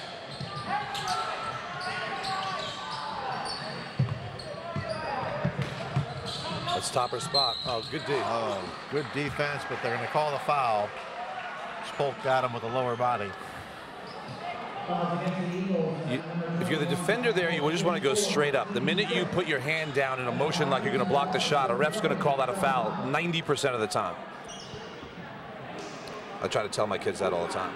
That's Topper's spot. Oh, good D. Oh, good defense, but they're going to call the foul. Polk got him with the lower body. If you're the defender there, you just want to go straight up. The minute you put your hand down in a motion like you're going to block the shot, a ref's going to call that a foul 90% of the time. I try to tell my kids that all the time.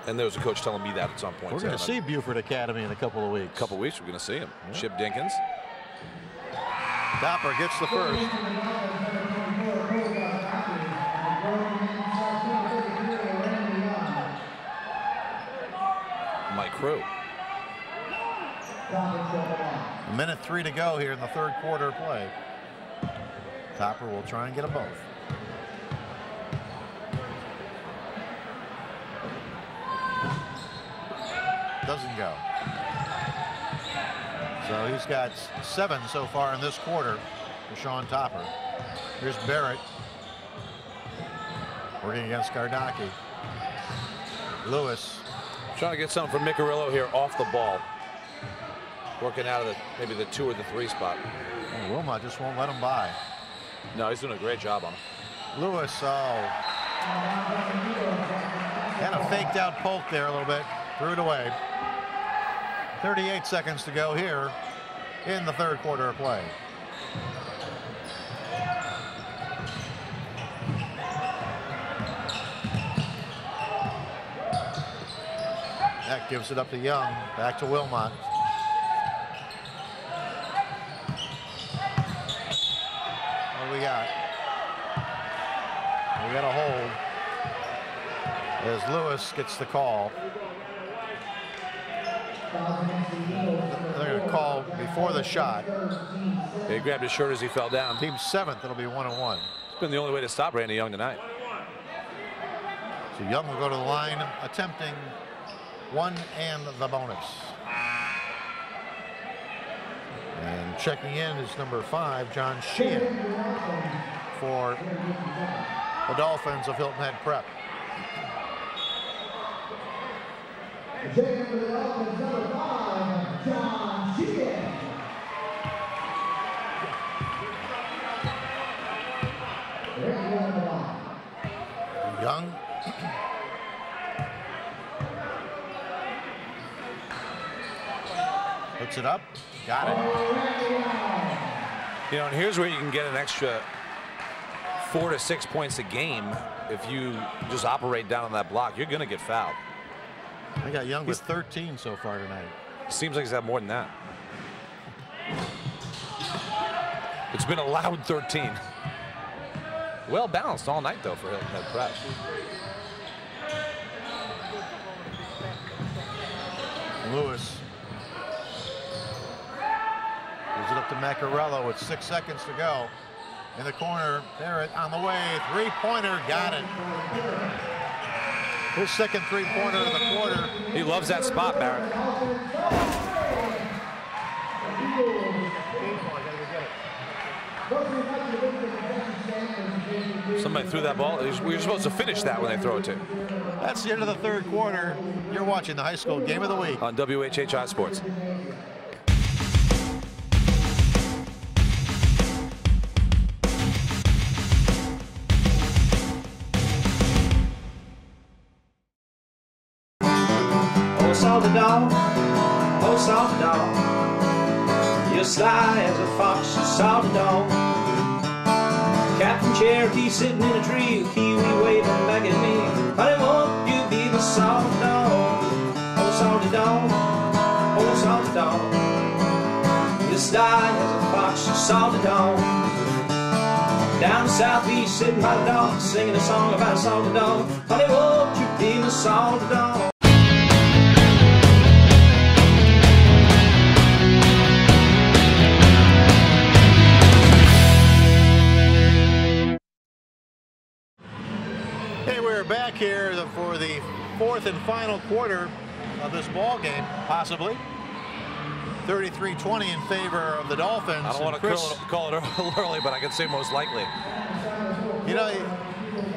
And there was a coach telling me that at some point. We're going to see Beaufort Academy in a couple of weeks. A couple of weeks, we're going to see him. Yeah. Chip Dinkins. Dopper gets the first. My crew. A minute 3 to go here in the 3rd quarter of play. Topper will try and get them both. Doesn't go. So he's got 7 so far in this quarter for Sean Topper. Here's Barrett working against Gardaki. Lewis trying to get something from Miccarillo here off the ball. Working out of maybe the 2 or the 3 spot. And Wilmot just won't let him by. No, he's doing a great job on him. Lewis, kind of faked out Polk there a little bit. Threw it away. 38 seconds to go here in the third quarter of play. That gives it up to Young. Back to Wilmot. What do we got? We got a hold as Lewis gets the call. They're going to call before the shot. He grabbed his shirt as he fell down. Team 7th, it'll be 1-1. It's been the only way to stop Randy Young tonight. So Young will go to the line attempting 1 and the bonus. And checking in is number 5, John Sheehan, for the Dolphins of Hilton Head Prep. John Sheehan. Young. Puts it up. Got it. You know, and here's where you can get an extra 4 to 6 points a game if you just operate down on that block. You're going to get fouled. I got Young with 13 so far tonight. Seems like he's had more than that. It's been a loud 13. Well balanced all night though for Hilton Head Prep. Lewis gives it up to Miccarillo with 6 seconds to go. In the corner, Barrett on the way, 3-pointer, got it. His second 3-pointer of the quarter. He loves that spot, Barrett. Somebody threw that ball. We were supposed to finish that when they throw it to. That's the end of the third quarter. You're watching the high school game of the week on WHHI Sports. Oh, salty dog, oh, salty dog, you're sly as a fox, you salty dog. Captain Cherokee sitting in a tree, a kiwi waving back at me. Honey, won't you be my salty dog? Oh, salty dog, oh, salty dog, you're sly as a fox, you salty dog. Down southeast sitting by the dog, singing a song about a salty dog. Honey, won't you be my salty dog? Back here for the fourth and final quarter of this ball game, possibly. 33-20 in favor of the Dolphins. I don't want to call it early, but I can say most likely. You know,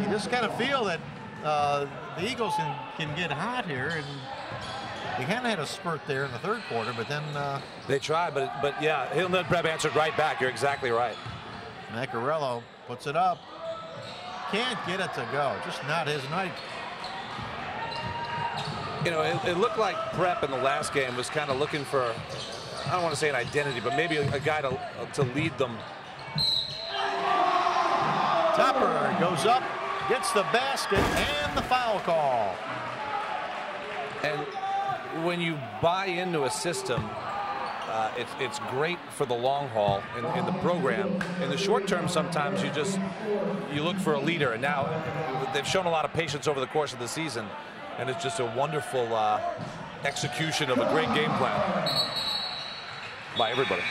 you just kind of feel that the Eagles can get hot here, and they kind of had a spurt there in the third quarter, but then they tried, but yeah, Hilton Head Prep answered right back. You're exactly right. Miccarillo puts it up. Can't get it to go. Just not his night. You know, it looked like Prep in the last game was kind of looking for, I don't want to say an identity, but maybe a guy to lead them. Topper goes up, gets the basket, and the foul call. And when you buy into a system, it's great for the long haul in the program. In the short term, sometimes you look for a leader, and now they've shown a lot of patience over the course of the season, and it's just a wonderful execution of a great game plan by everybody.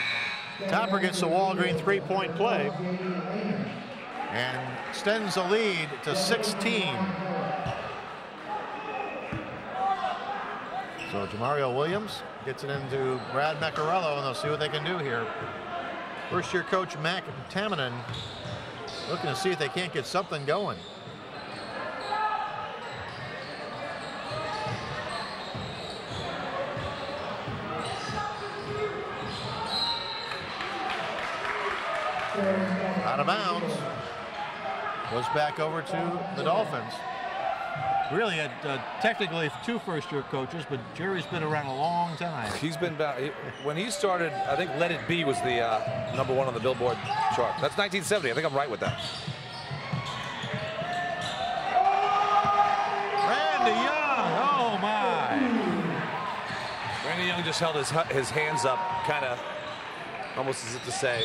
Topper gets the Walgreen 3-point play and extends the lead to 16. So Jamario Williams gets it into Brad Meccarello, and they'll see what they can do here. First-year coach Mac Tamminen looking to see if they can't get something going. Out of bounds. Goes back over to the Dolphins. Really, technically two first-year coaches, but Jerry's been around a long time. He's been back. When he started, I think Let It Be was the #1 on the Billboard chart. That's 1970. I think I'm right with that. Randy Young, oh my. Randy Young just held his hands up, kind of almost as if to say,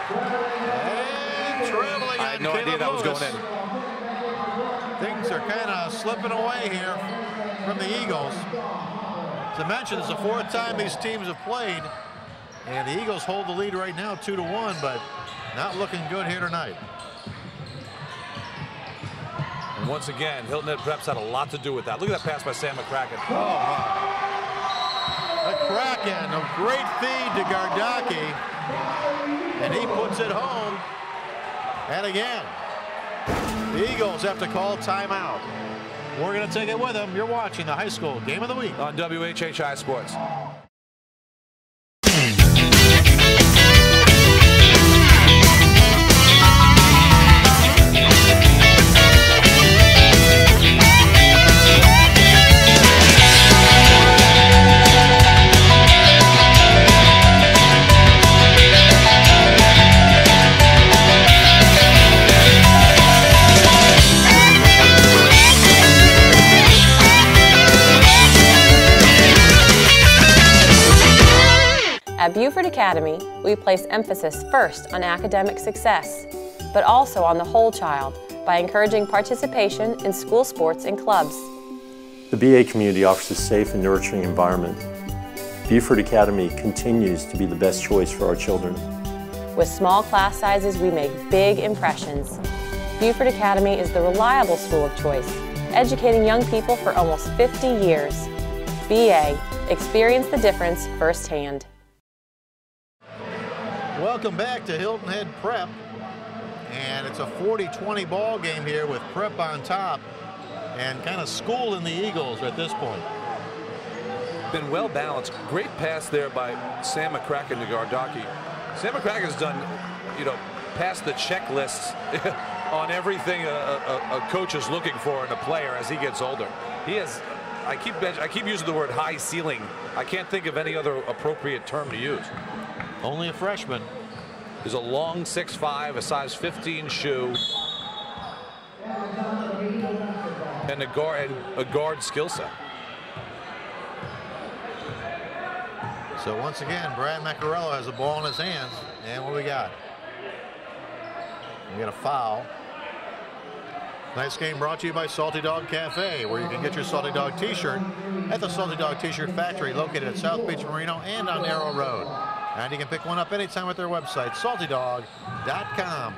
and traveling. I had no idea that was going in. Things are kind of slipping away here from the Eagles. To mention, it's the 4th time these teams have played, and the Eagles hold the lead right now 2-1, but not looking good here tonight. And once again, Hilton Head Preps had a lot to do with that. Look at that pass by Sam McCracken. Oh my. McCracken, a great feed to Gardocki, and he puts it home. And again, the Eagles have to call timeout. We're going to take it with them. You're watching the high school game of the week on WHHI Sports. At Beaufort Academy, we place emphasis first on academic success, but also on the whole child by encouraging participation in school sports and clubs. The BA community offers a safe and nurturing environment. Beaufort Academy continues to be the best choice for our children. With small class sizes, we make big impressions. Beaufort Academy is the reliable school of choice, educating young people for almost 50 years. BA, experience the difference firsthand. Welcome back to Hilton Head Prep, and it's a 40-20 ball game here with Prep on top and kind of schooling the Eagles at this point. Been well balanced. Great pass there by Sam McCracken to Gardocki. Sam McCracken's done, past the checklists on everything a coach is looking for in a player as he gets older. He has, I keep using the word high ceiling. I can't think of any other appropriate term to use. Only a freshman. There's a long 6'5", a size 15 shoe, and a guard skill set. So once again, Brad Meccarello has the ball in his hands, and what do we got? We got a foul. Tonight's game brought to you by Salty Dog Cafe, where you can get your Salty Dog t-shirt at the Salty Dog T-shirt Factory, located at South Beach Marino and on Arrow Road. And you can pick one up anytime at their website, saltydog.com.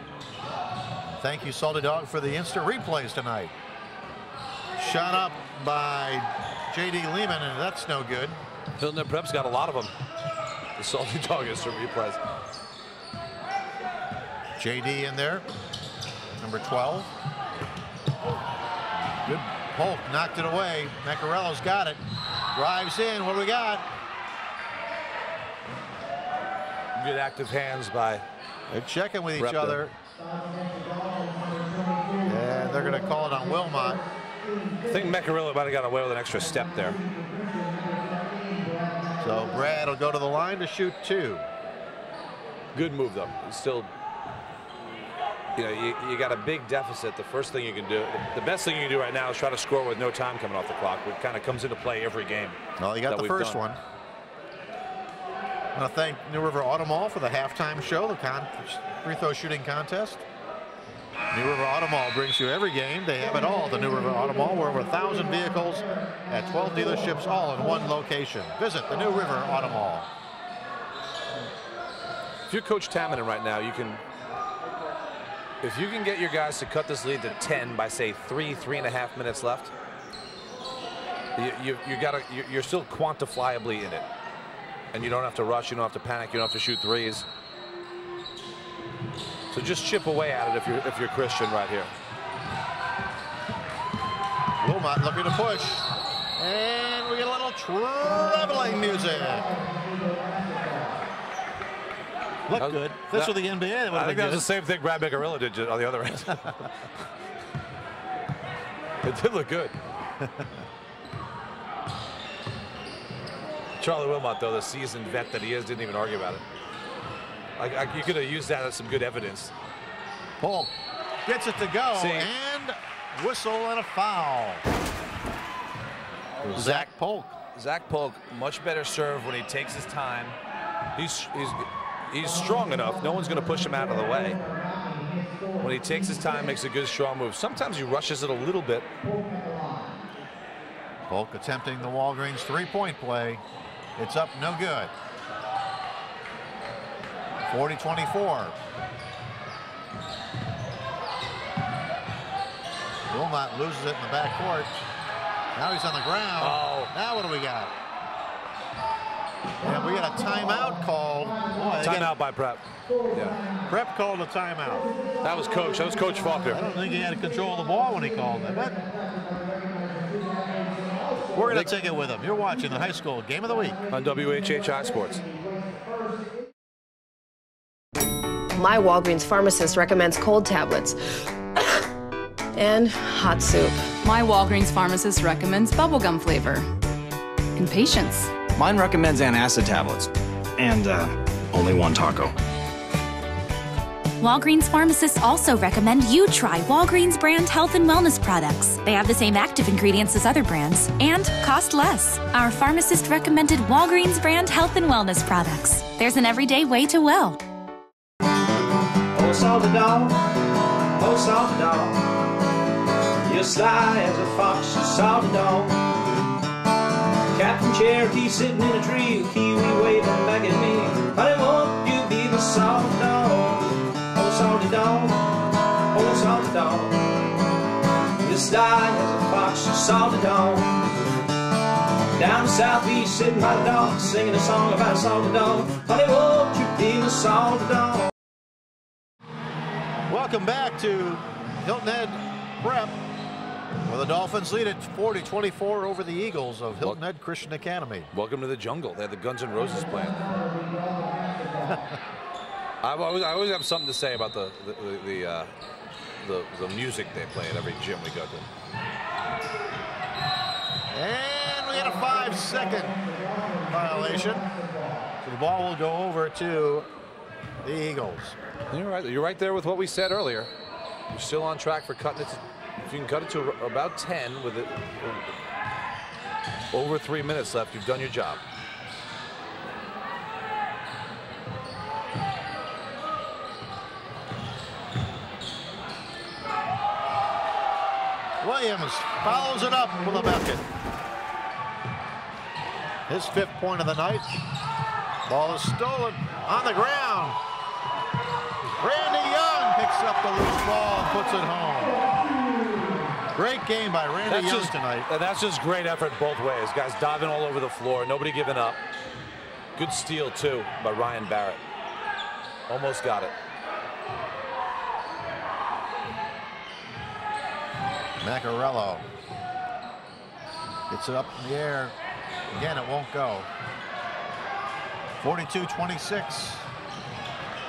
Thank you, Salty Dog, for the instant replays tonight. Shot up by J.D. Lehman, and that's no good. Hilton Head Prep's got a lot of them. The Salty Dog instant replays. J.D. in there, number 12. Good Polk knocked it away. Meccarello's got it. Drives in. What do we got? Good active hands by. They're checking with each other. And they're going to call it on Wilmot. I think Meccarello might have got away with an extra step there. So Brad will go to the line to shoot 2. Good move though. It's still, you got a big deficit. The first thing you can do, the best thing you can do right now is try to score with no time coming off the clock. It kind of comes into play every game. Well, you got the first one. I want to thank New River Auto Mall for the halftime show, the free throw shooting contest. New River Auto Mall brings you every game. They have it all at the New River Auto Mall. We're over 1,000 vehicles at 12 dealerships, all in one location. Visit the New River Auto Mall. If you're Coach Tamminen right now, if you can get your guys to cut this lead to 10 by, say, 3.5 minutes left, You're still quantifiably in it, and you don't have to rush. You don't have to panic. You don't have to shoot threes. So just chip away at it if you're Christian right here. Wilmot looking to push, and we get a little traveling music. Look good. This was the NBA. I think that was the same thing Brad Miccarilla did on the other end. It did look good. Charlie Wilmot, though, the seasoned vet that he is, didn't even argue about it. You could have used that as some good evidence. Polk gets it to go, and whistle and a foul. Zach Polk. Zach Polk, much better serve when he takes his time. He's strong enough. No one's going to push him out of the way. When he takes his time, makes a good strong move. Sometimes he rushes it a little bit. Polk attempting the Walgreens three-point play. It's up, no good. 40-24. Wilmot loses it in the backcourt. Now he's on the ground. Oh. Now what do we got? And we got a timeout called. Timeout by Prep. Yeah. Prep called a timeout. That was Coach. That was Coach Faulkner. I don't think he had control of the ball when he called it, but we're going to take it with him. You're watching the high school game of the week on WHHI Sports. My Walgreens pharmacist recommends cold tablets and hot soup. My Walgreens pharmacist recommends bubblegum flavor and patience. Mine recommends antacid tablets and only one taco. Walgreens pharmacists also recommend you try Walgreens brand health and wellness products. They have the same active ingredients as other brands and cost less. Our pharmacist recommended Walgreens brand health and wellness products. There's an everyday way to well. Oh, salty dog, oh, salty dog, you're sly as a fox, you salty dog. Captain Cherokee sitting in a tree, kiwi waving back at me. Honey, won't you be my salty dog? Oh, salty dog, oh, salty dog, you're sly as a fox, you salty dog. Down southeast, sitting by the dog, singing a song about a salty dog. Honey, won't you be my salty dog? Welcome back to Hilton Head Prep, where the Dolphins lead at 40-24 over the Eagles of Hilton Head Christian Academy. Welcome to the jungle. They had the Guns N' Roses playing. I always have something to say about the music they play at every gym we go to. And we had a 5-second violation. So the ball will go over to the Eagles. You're right there with what we said earlier. You're still on track for cutting it. If you can cut it to about 10 with it over 3 minutes left, you've done your job. Williams follows it up with a bucket. His 5th point of the night. Ball is stolen on the ground. Randy Young picks up the loose ball and puts it home. Great game by Randy Young tonight. And that's just great effort both ways. Guys diving all over the floor, nobody giving up. Good steal, too, by Ryan Barrett. Almost got it. Macarello gets it up in the air. Again, it won't go. 42-26.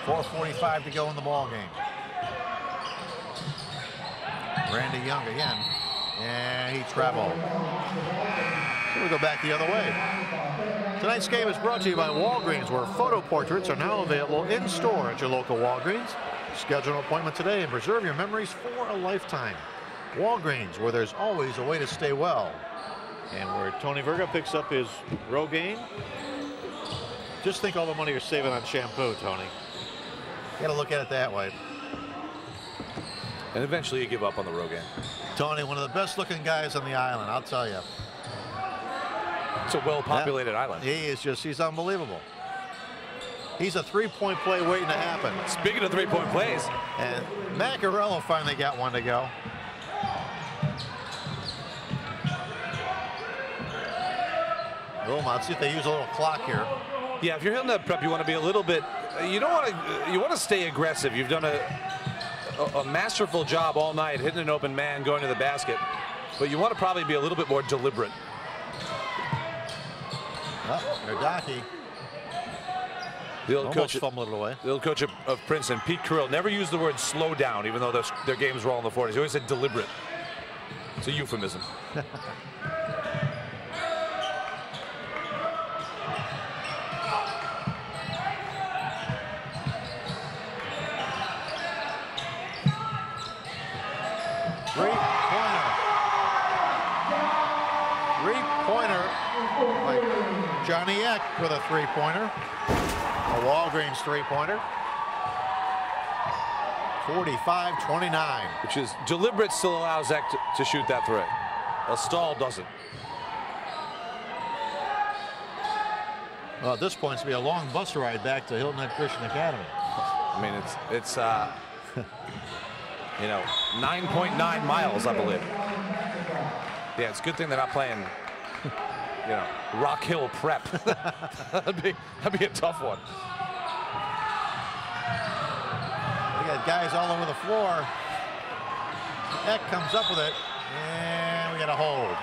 4:45 to go in the ball game. Randy Young again, and he traveled. So we go back the other way. Tonight's game is brought to you by Walgreens, where photo portraits are now available in store at your local Walgreens. Schedule an appointment today and preserve your memories for a lifetime. Walgreens, where there's always a way to stay well. And where Tony Verga picks up his Rogaine. Just think all the money you're saving on shampoo, Tony. You got to look at it that way. And eventually you give up on the Rogaine. Tony, one of the best looking guys on the island, I'll tell you. It's a well-populated island. He is just, he's unbelievable. He's a three-point play waiting to happen. Speaking of three-point plays. And Macarello finally got one to go. Let's see if they use a little clock here. Yeah, if you're hitting that prep, you want to be a little bit. You want to stay aggressive. You've done a masterful job all night hitting an open man, going to the basket, but you want to probably be a little bit more deliberate. Erdaki. The old almost coach fumbled it away. The old coach of Princeton, Pete Carrill, never used the word slow down, even though their games were all in the 40s. He always said deliberate. It's a euphemism. Three-pointer by Johnny Eck with a three-pointer. A Walgreens three-pointer. 45-29. Which is deliberate, still allows Eck to shoot that three. A stall doesn't. Well, at this point, it's going to be a long bus ride back to Hilton Head Christian Academy. I mean, it's you know, 9.9 miles, I believe. Yeah, it's a good thing they're not playing, you know, Rock Hill Prep. that'd be a tough one. We got guys all over the floor. Eck comes up with it, and we got a hold.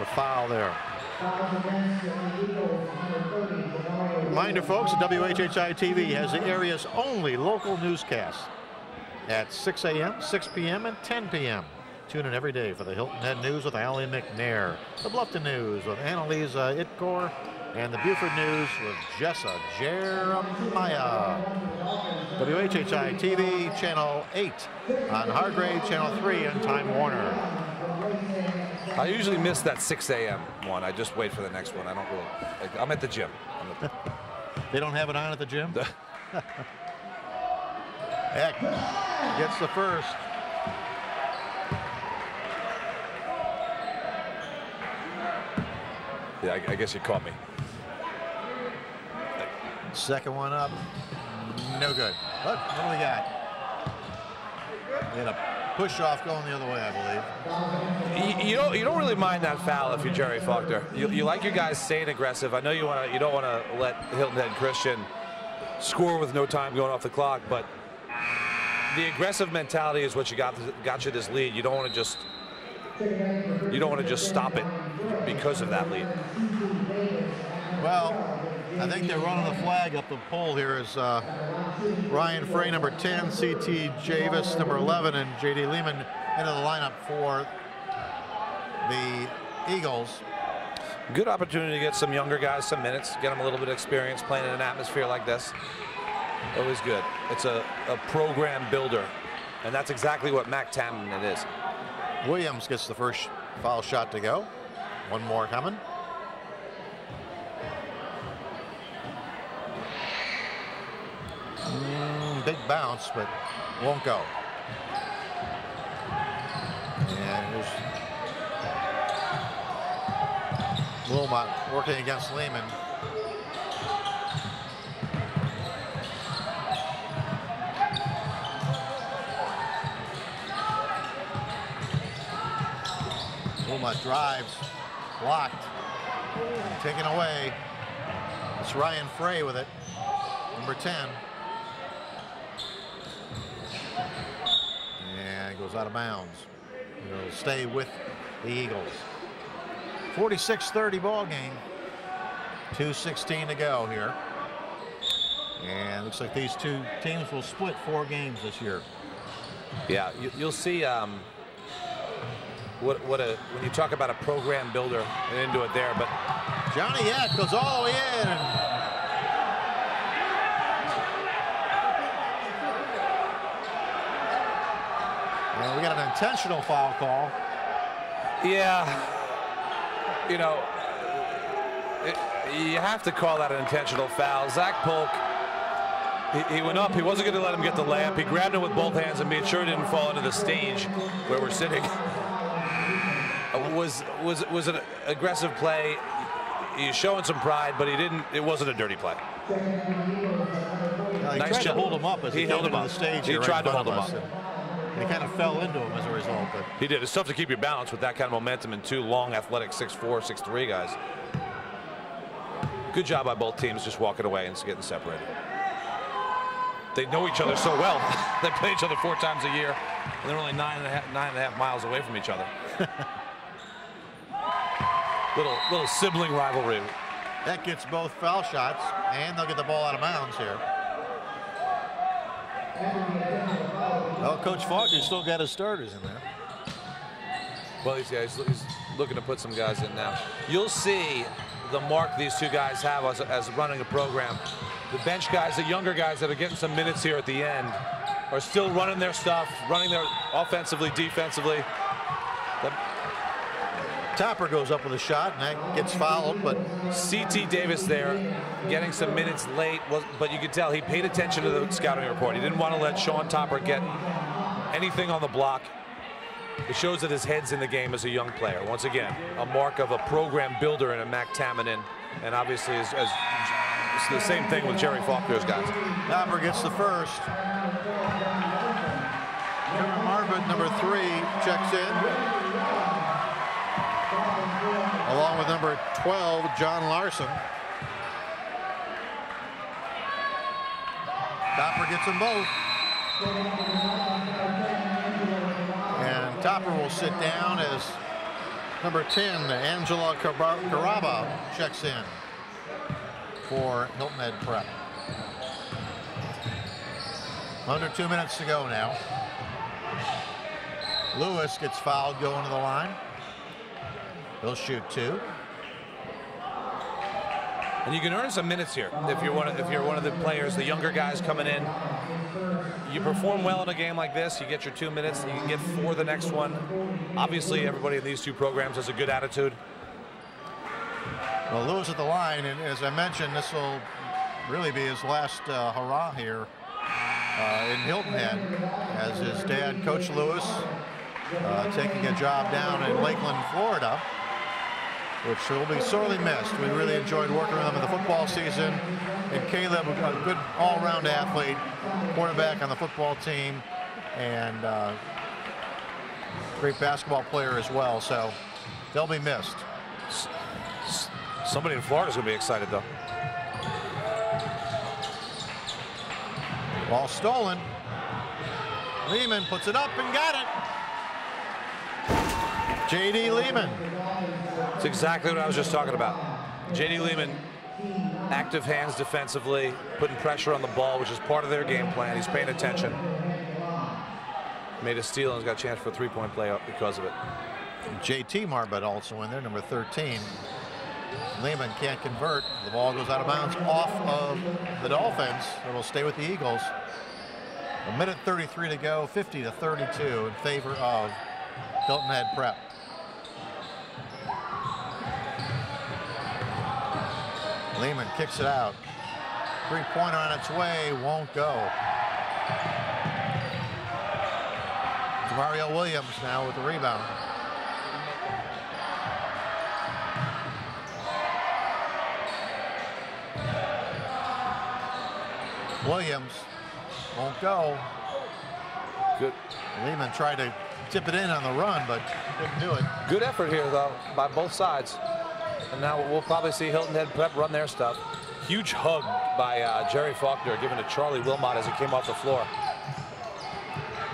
A foul there. Reminder, folks, WHHI-TV has the area's only local newscast at 6 a.m., 6 p.m., and 10 p.m. Tune in every day for the Hilton Head News with Allie McNair, the Bluffton News with Annalisa Itkor, and the Beaufort News with Jessa Jeremiah. WHHI-TV, Channel 8 on Hargray, Channel 3 on Time Warner. I usually miss that 6 a.m. one. I just wait for the next one. I don't really. I'm at the gym. They don't have it on at the gym? Eck gets the first. Yeah, I guess you caught me. Second one up. No good. What do we got? We had a push off going the other way, I believe. You don't really mind that foul if you're Jerry Faulkner. You like your guys staying aggressive. I know you don't want to let Hilton Head Christian score with no time going off the clock, but the aggressive mentality is what got you this lead. You don't want to just stop it because of that lead. Well, I think they're running the flag up the pole here as Ryan Frey, number 10, C.T. Javis, number 11, and J.D. Lehman into the lineup for the Eagles. Good opportunity to get some younger guys some minutes, get them a little bit of experience playing in an atmosphere like this. Always good. It's a program builder, and that's exactly what Mac Tamman it is. Williams gets the first foul shot to go. One more coming. Big bounce, but won't go. And here's Wilmot working against Lehman. Wilmot drives, blocked, taken away. It's Ryan Frey with it, number 10. And goes out of bounds. It'll stay with the Eagles. 46-30 ball game. 2:16 to go here. And looks like these two teams will split 4 games this year. Yeah, you'll see when you talk about a program builder and into it there, but Johnny Eck goes all the way in. And we got an intentional foul call. Yeah, you know, you have to call that an intentional foul. Zach Polk, he went up. He wasn't going to let him get the layup. He grabbed him with both hands and made sure it didn't fall into the stage where we're sitting. Was an aggressive play. He's showing some pride, but he didn't. It wasn't a dirty play. He Nice tried job. to hold him up as he held came him into up. the stage. He here tried to right in hold him front up. of us. And he kind of fell into him as a result. But He did. It's tough to keep your balance with that kind of momentum and two long, athletic 6'4", 6'3" guys. Good job by both teams just walking away and getting separated. They know each other so well. They play each other 4 times a year, and they're only 9.5 miles away from each other. little sibling rivalry. That gets both foul shots, and they'll get the ball out of bounds here. Well, Coach Faulkner still got his starters in there. Well, he's looking to put some guys in now. You'll see the mark these two guys have as running a program. The bench guys, the younger guys that are getting some minutes here at the end, are still running their stuff, running their offensively, defensively. Topper goes up with a shot, and that gets fouled, but C.T. Davis there getting some minutes late, but you could tell he paid attention to the scouting report. He didn't want to let Sean Topper get anything on the block. It shows that his head's in the game as a young player. Once again, a mark of a program builder in a Mac Tamminen, and obviously it's the same thing with Jerry Faulkner's guys. Topper gets the first. Marvin, number 3, checks in. Along with number 12, John Larson. Topper gets them both. And Topper will sit down as number 10, Angela Caraba, checks in for Hilton Head Prep. Under 2 minutes to go now. Lewis gets fouled going to the line. He'll shoot 2. And you can earn some minutes here if you're one of the players, the younger guys coming in. You perform well in a game like this, you get your 2 minutes, you can get 4 the next one. Obviously, everybody in these 2 programs has a good attitude. Well, Lewis at the line, and as I mentioned, this will really be his last hurrah here in Hilton Head, as his dad, Coach Lewis, taking a job down in Lakeland, Florida, which will be sorely missed. We really enjoyed working with him in the football season. And Caleb, a good all-around athlete, quarterback on the football team, and great basketball player as well. So they'll be missed. Somebody in Florida is going to be excited, though. Ball stolen. Lehman puts it up and got it. J.D. Lehman. That's exactly what I was just talking about. J.D. Lehman, active hands defensively, putting pressure on the ball, which is part of their game plan. He's paying attention. Made a steal and has got a chance for a 3-point play up because of it. J.T. Marbut also in there, number 13. Lehman can't convert. The ball goes out of bounds off of the Dolphins. It'll stay with the Eagles. 1:33 to go, 50-32 in favor of Hilton Head Prep. Lehman kicks it out. 3-pointer on its way, won't go. Mario Williams now with the rebound. Williams won't go. Good. Lehman tried to tip it in on the run, but couldn't do it. Good effort here, though, by both sides. And now we'll probably see Hilton Head Prep run their stuff. Huge hug by Jerry Faulkner given to Charlie Wilmot as he came off the floor.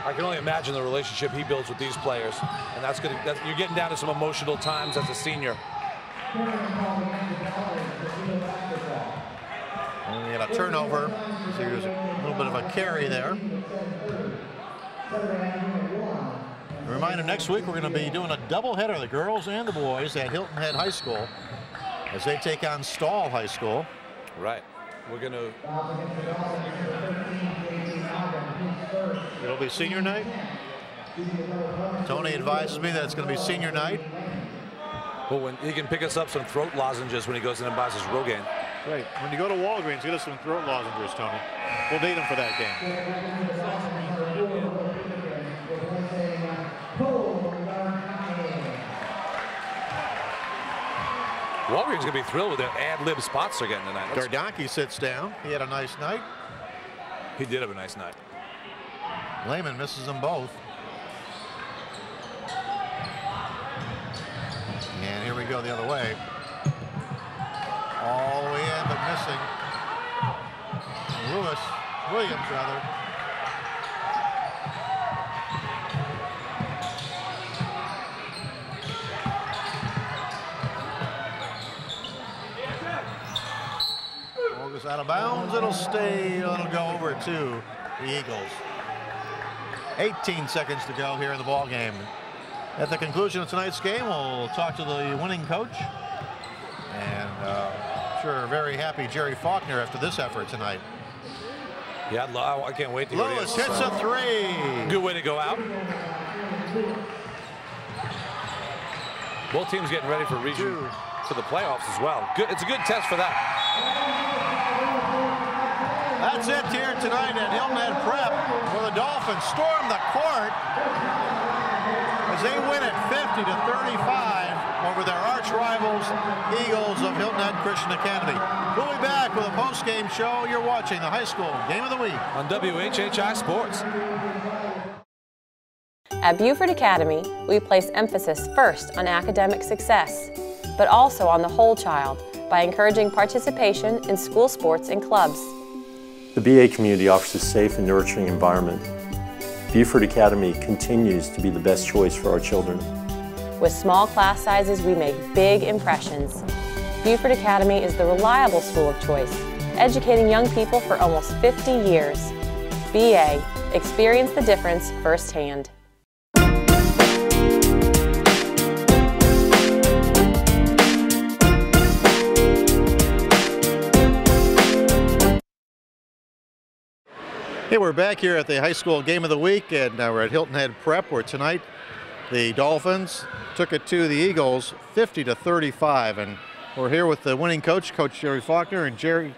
I can only imagine the relationship he builds with these players, and that's good. You're getting down to some emotional times as a senior. And we had a turnover, so there's a little bit of a carry there. A reminder, next week we're going to be doing a doubleheader, the girls and the boys, at Hilton Head High School as they take on Stall High School. Right. We're going to... It'll be senior night. Tony advises me that it's going to be senior night. Well, when he can pick us up some throat lozenges when he goes in and buys his Rogaine. Right. When you go to Walgreens, get us some throat lozenges, Tony. We'll need them for that game. Walgreens going to be thrilled with their ad-lib spots they're getting tonight. Gardonki sits down. He had a nice night. He did have a nice night. Lehman misses them both. And here we go the other way. All the way missing. Williams, rather. Ball goes out of bounds. It'll stay. It'll go over to the Eagles. 18 seconds to go here in the ball game. At the conclusion of tonight's game, we'll talk to the winning coach. And sure, very happy Jerry Faulkner after this effort tonight. Yeah, I can't wait to hear Lewis hits a three. Good way to go out. Both teams getting ready for the playoffs as well. Good, it's a good test for that. That's it here tonight at Hilton Head Prep, where the Dolphins storm the court as they win it 50-35 over their arch rivals, Eagles of Hilton Head Christian Academy. We'll be back with a post-game show. You're watching the high school game of the week on WHHI Sports. At Beaufort Academy, we place emphasis first on academic success, but also on the whole child by encouraging participation in school sports and clubs. The BA community offers a safe and nurturing environment. Beaufort Academy continues to be the best choice for our children. With small class sizes, we make big impressions. Beaufort Academy is the reliable school of choice, educating young people for almost 50 years. BA, experience the difference firsthand. Hey, we're back here at the high school game of the week, and we're at Hilton Head Prep, where tonight the Dolphins took it to the Eagles 50-35, and we're here with the winning coach, Coach Jerry Faulkner. And Jerry,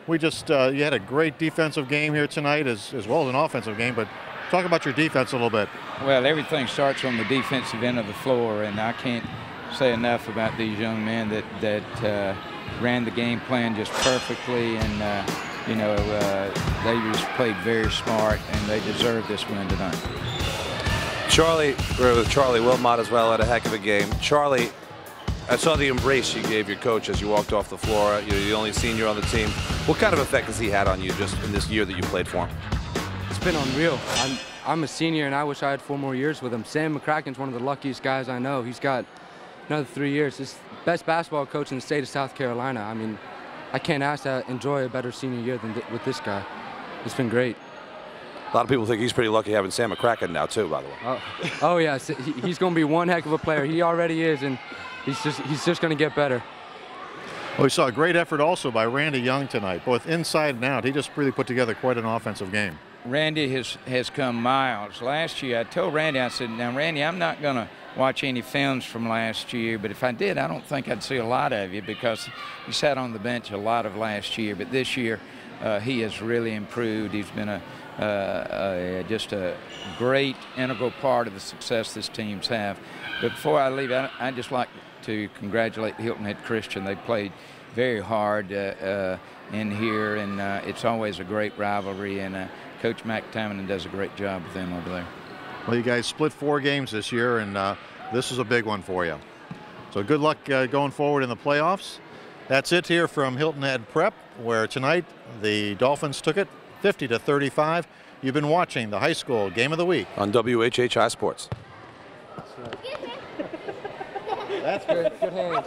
we just you had a great defensive game here tonight as well as an offensive game, but talk about your defense a little bit. Well, everything starts on the defensive end of the floor, and I can't say enough about these young men that ran the game plan just perfectly, and you know, they just played very smart, and they deserve this win tonight. Charlie Wilmot as well had a heck of a game. Charlie, I saw the embrace you gave your coach as you walked off the floor. You're the only senior on the team. What kind of effect has he had on you just in this year that you played for him? It's been unreal. I'm a senior, and I wish I had 4 more years with him. Sam McCracken's one of the luckiest guys I know. He's got another 3 years. He's the best basketball coach in the state of South Carolina. I mean, I can't ask to enjoy a better senior year than with this guy. It's been great. A lot of people think he's pretty lucky having Sam McCracken now too, by the way. Oh yeah, he's going to be one heck of a player. He already is, and he's just going to get better. Well, we saw a great effort also by Randy Young tonight, both inside and out. He just really put together quite an offensive game. Randy has come miles. Last year, I told Randy, I said, now, Randy, I'm not going to watch any films from last year, but if I did, I don't think I'd see a lot of you, because he sat on the bench a lot of last year. But this year, he has really improved. He's been just a great integral part of the success this team's have. But before I leave, I'd just like to congratulate the Hilton Head Christian. They played very hard in here, and it's always a great rivalry, and Coach McTaminaman does a great job with them over there. Well, you guys split 4 games this year, and this is a big one for you. So good luck going forward in the playoffs. That's it here from Hilton Head Prep, where tonight the Dolphins took it 50-35. You've been watching the high school game of the week on WHHI Sports. That's good. Good hands.